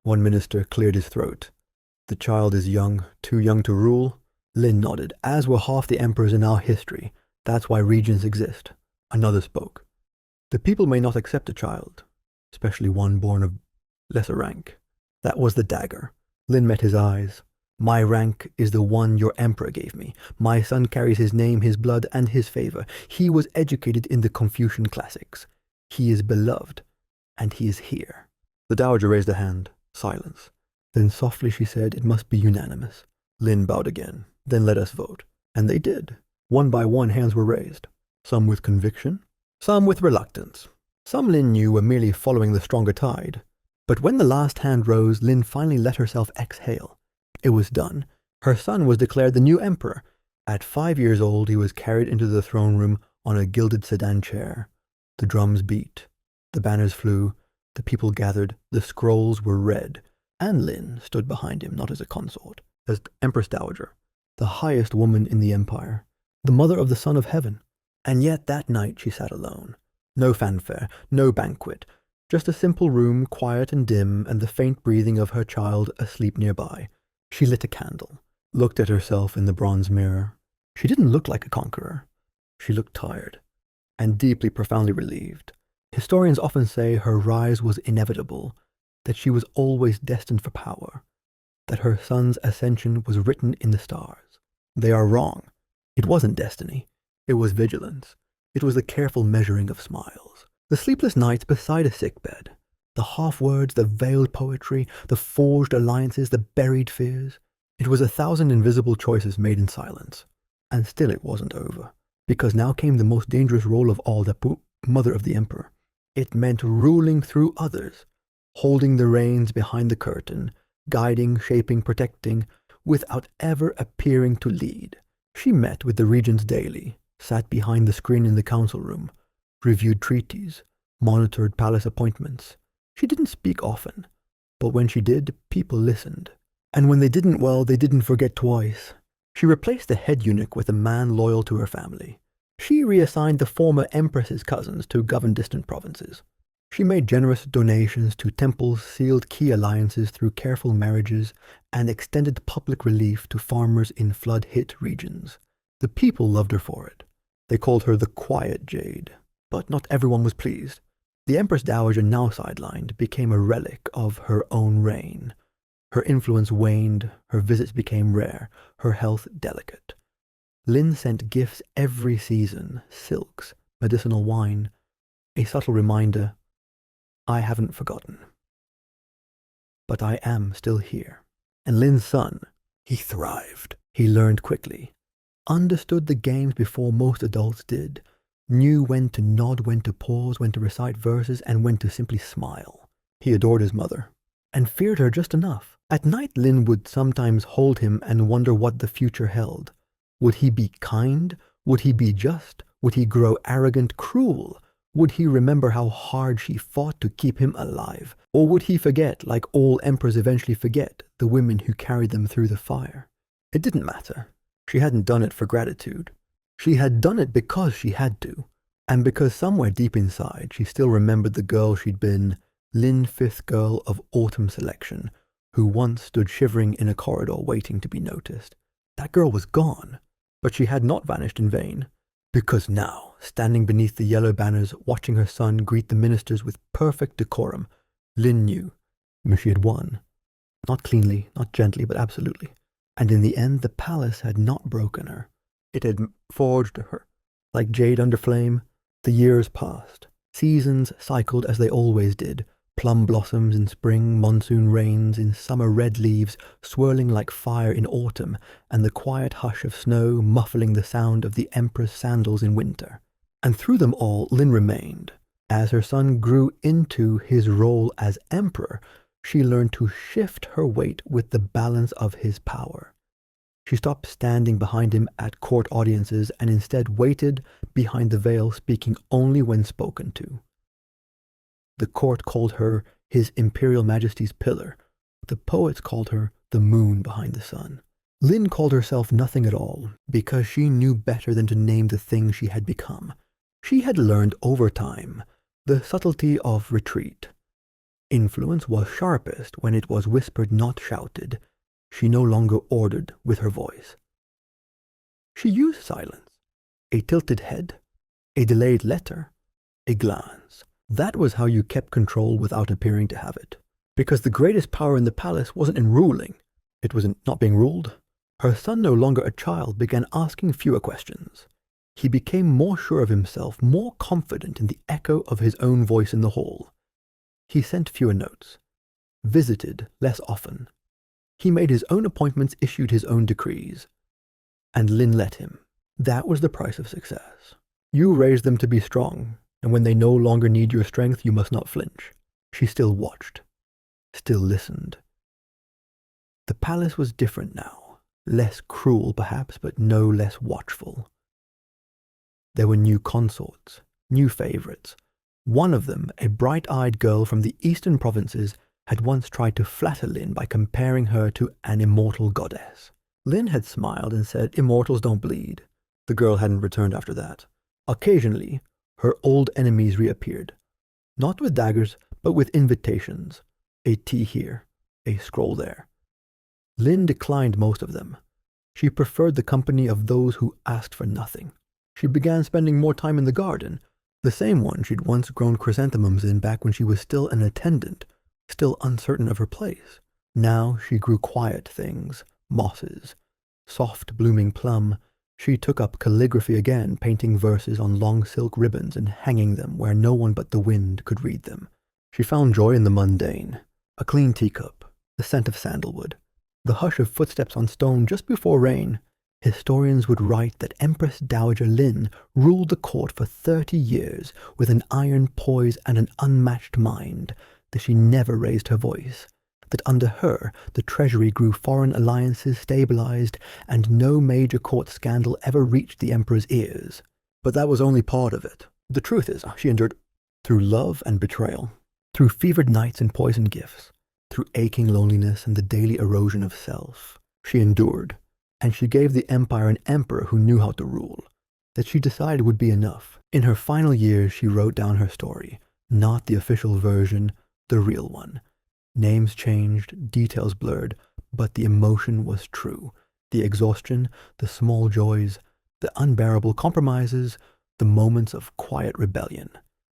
Speaker 1: One minister cleared his throat. "The child is young, too young to rule." Lin nodded, as were half the emperors in our history. That's why regions exist. Another spoke. "The people may not accept a child, especially one born of lesser rank." That was the dagger. Lin met his eyes. "My rank is the one your emperor gave me. My son carries his name, his blood, and his favor. He was educated in the Confucian classics. He is beloved, and he is here." The Dowager raised a hand. Silence. Then softly she said, "It must be unanimous." Lin bowed again. "Then let us vote." And they did. One by one hands were raised. Some with conviction, some with reluctance. Some Lin knew were merely following the stronger tide. But when the last hand rose, Lin finally let herself exhale. It was done. Her son was declared the new emperor. At 5 years old, he was carried into the throne room on a gilded sedan chair. The drums beat. The banners flew. The people gathered, the scrolls were read, and Lin stood behind him, not as a consort, as Empress Dowager, the highest woman in the empire, the mother of the Son of Heaven. And yet that night she sat alone. No fanfare, no banquet, just a simple room, quiet and dim, and the faint breathing of her child asleep nearby. She lit a candle, looked at herself in the bronze mirror. She didn't look like a conqueror. She looked tired, and deeply, profoundly relieved. Historians often say her rise was inevitable, that she was always destined for power, that her son's ascension was written in the stars. They are wrong. It wasn't destiny. It was vigilance. It was the careful measuring of smiles. The sleepless nights beside a sickbed, the half-words, the veiled poetry, the forged alliances, the buried fears. It was 1,000 invisible choices made in silence. And still it wasn't over, because now came the most dangerous role of all, the mother of the emperor. It meant ruling through others, holding the reins behind the curtain, guiding, shaping, protecting, without ever appearing to lead. She met with the regents daily, sat behind the screen in the council room, reviewed treaties, monitored palace appointments. She didn't speak often, but when she did, people listened. And when they didn't, well, they didn't forget twice. She replaced the head eunuch with a man loyal to her family. She reassigned the former empress's cousins to govern distant provinces. She made generous donations to temples, sealed key alliances through careful marriages, and extended public relief to farmers in flood-hit regions. The people loved her for it. They called her the Quiet Jade, but not everyone was pleased. The Empress Dowager, now sidelined, became a relic of her own reign. Her influence waned, her visits became rare, her health delicate. Lin sent gifts every season, silks, medicinal wine, a subtle reminder, I haven't forgotten. But I am still here. And Lin's son, he thrived. He learned quickly, understood the games before most adults did, knew when to nod, when to pause, when to recite verses, and when to simply smile. He adored his mother, and feared her just enough. At night, Lin would sometimes hold him and wonder what the future held. Would he be kind? Would he be just? Would he grow arrogant, cruel? Would he remember how hard she fought to keep him alive? Or would he forget, like all emperors eventually forget, the women who carried them through the fire? It didn't matter. She hadn't done it for gratitude. She had done it because she had to, and because somewhere deep inside she still remembered the girl she'd been, Lin, fifth girl of autumn selection, who once stood shivering in a corridor waiting to be noticed. That girl was gone, but she had not vanished in vain, because now, standing beneath the yellow banners, watching her son greet the ministers with perfect decorum, Lin knew she had won. Not cleanly, not gently, but absolutely. And in the end, the palace had not broken her. It had forged her. Like jade under flame, the years passed. Seasons cycled as they always did. Plum blossoms in spring, monsoon rains in summer, red leaves swirling like fire in autumn, and the quiet hush of snow muffling the sound of the Emperor's sandals in winter. And through them all, Lin remained. As her son grew into his role as Emperor, she learned to shift her weight with the balance of his power. She stopped standing behind him at court audiences and instead waited behind the veil, speaking only when spoken to. The court called her His Imperial Majesty's pillar. The poets called her the moon behind the sun. Lin called herself nothing at all, because she knew better than to name the thing she had become. She had learned over time the subtlety of retreat. Influence was sharpest when it was whispered, not shouted. She no longer ordered with her voice. She used silence, a tilted head, a delayed letter, a glance. That was how you kept control without appearing to have it. Because the greatest power in the palace wasn't in ruling, it was in not being ruled. Her son, no longer a child, began asking fewer questions. He became more sure of himself, more confident in the echo of his own voice in the hall. He sent fewer notes, visited less often. He made his own appointments, issued his own decrees. And Lin let him. That was the price of success. You raise them to be strong, and when they no longer need your strength, you must not flinch. She still watched, still listened. The palace was different now, less cruel perhaps, but no less watchful. There were new consorts, new favorites. One of them, a bright-eyed girl from the eastern provinces, had once tried to flatter Lin by comparing her to an immortal goddess. Lin had smiled and said, "Immortals don't bleed." The girl hadn't returned after that. Occasionally, her old enemies reappeared, not with daggers, but with invitations. A tea here, a scroll there. Lin declined most of them. She preferred the company of those who asked for nothing. She began spending more time in the garden, the same one she'd once grown chrysanthemums in back when she was still an attendant, still uncertain of her place. Now she grew quiet things, mosses, soft blooming plum. She took up calligraphy again, painting verses on long silk ribbons and hanging them where no one but the wind could read them. She found joy in the mundane, a clean teacup, the scent of sandalwood, the hush of footsteps on stone just before rain. Historians would write that Empress Dowager Lin ruled the court for 30 years with an iron poise and an unmatched mind, that she never raised her voice, that under her the treasury grew, foreign alliances stabilized, and no major court scandal ever reached the emperor's ears. But that was only part of it. The truth is, she endured through love and betrayal, through fevered nights and poisoned gifts, through aching loneliness and the daily erosion of self. She endured, and she gave the empire an emperor who knew how to rule, that she decided would be enough. In her final years, she wrote down her story, Not the official version, the real one. Names changed, details blurred, but the emotion was true. The exhaustion, the small joys, the unbearable compromises, the moments of quiet rebellion.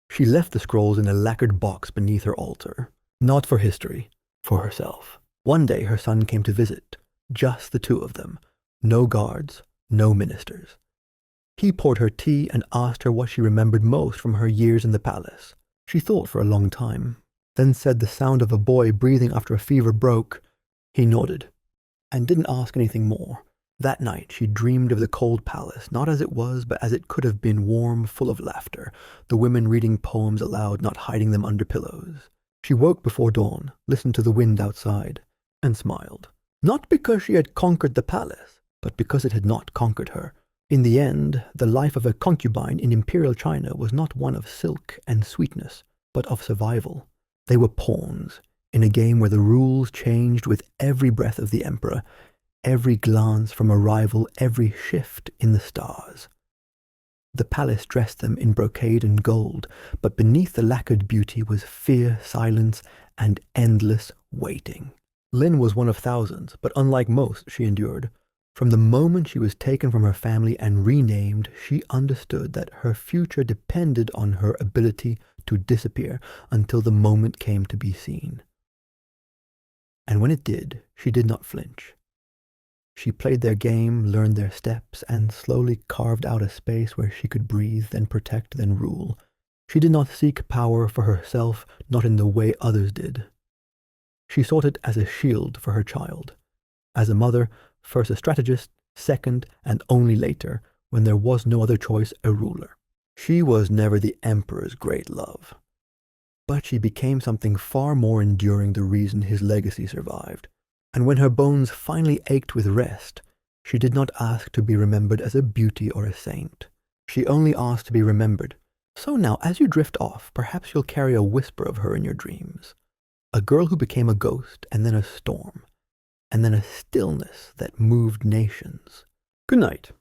Speaker 1: She left the scrolls in a lacquered box beneath her altar. Not for history, for herself. One day her son came to visit, just the two of them. No guards, no ministers. He poured her tea and asked her what she remembered most from her years in the palace. She thought for a long time, then said the sound of a boy breathing after a fever broke. He nodded, and didn't ask anything more. That night she dreamed of the cold palace, not as it was, but as it could have been, warm, full of laughter, the women reading poems aloud, not hiding them under pillows. She woke before dawn, listened to the wind outside, and smiled. Not because she had conquered the palace, but because it had not conquered her. In the end, the life of a concubine in Imperial China was not one of silk and sweetness, but of survival. They were pawns in a game where the rules changed with every breath of the emperor, every glance from a rival, every shift in the stars. The palace dressed them in brocade and gold, but beneath the lacquered beauty was fear, silence, and endless waiting. Lin was one of thousands, but unlike most, she endured. From the moment she was taken from her family and renamed, she understood that her future depended on her ability to disappear until the moment came to be seen. And when it did, she did not flinch. She played their game, learned their steps, and slowly carved out a space where she could breathe, then protect, then rule. She did not seek power for herself, not in the way others did. She sought it as a shield for her child. As a mother, first a strategist, second, and only later, when there was no other choice, a ruler. She was never the emperor's great love, but she became something far more enduring, the reason his legacy survived. And when her bones finally ached with rest, she did not ask to be remembered as a beauty or a saint. She only asked to be remembered. So now, as you drift off, perhaps you'll carry a whisper of her in your dreams. A girl who became a ghost, and then a storm, and then a stillness that moved nations. Good night.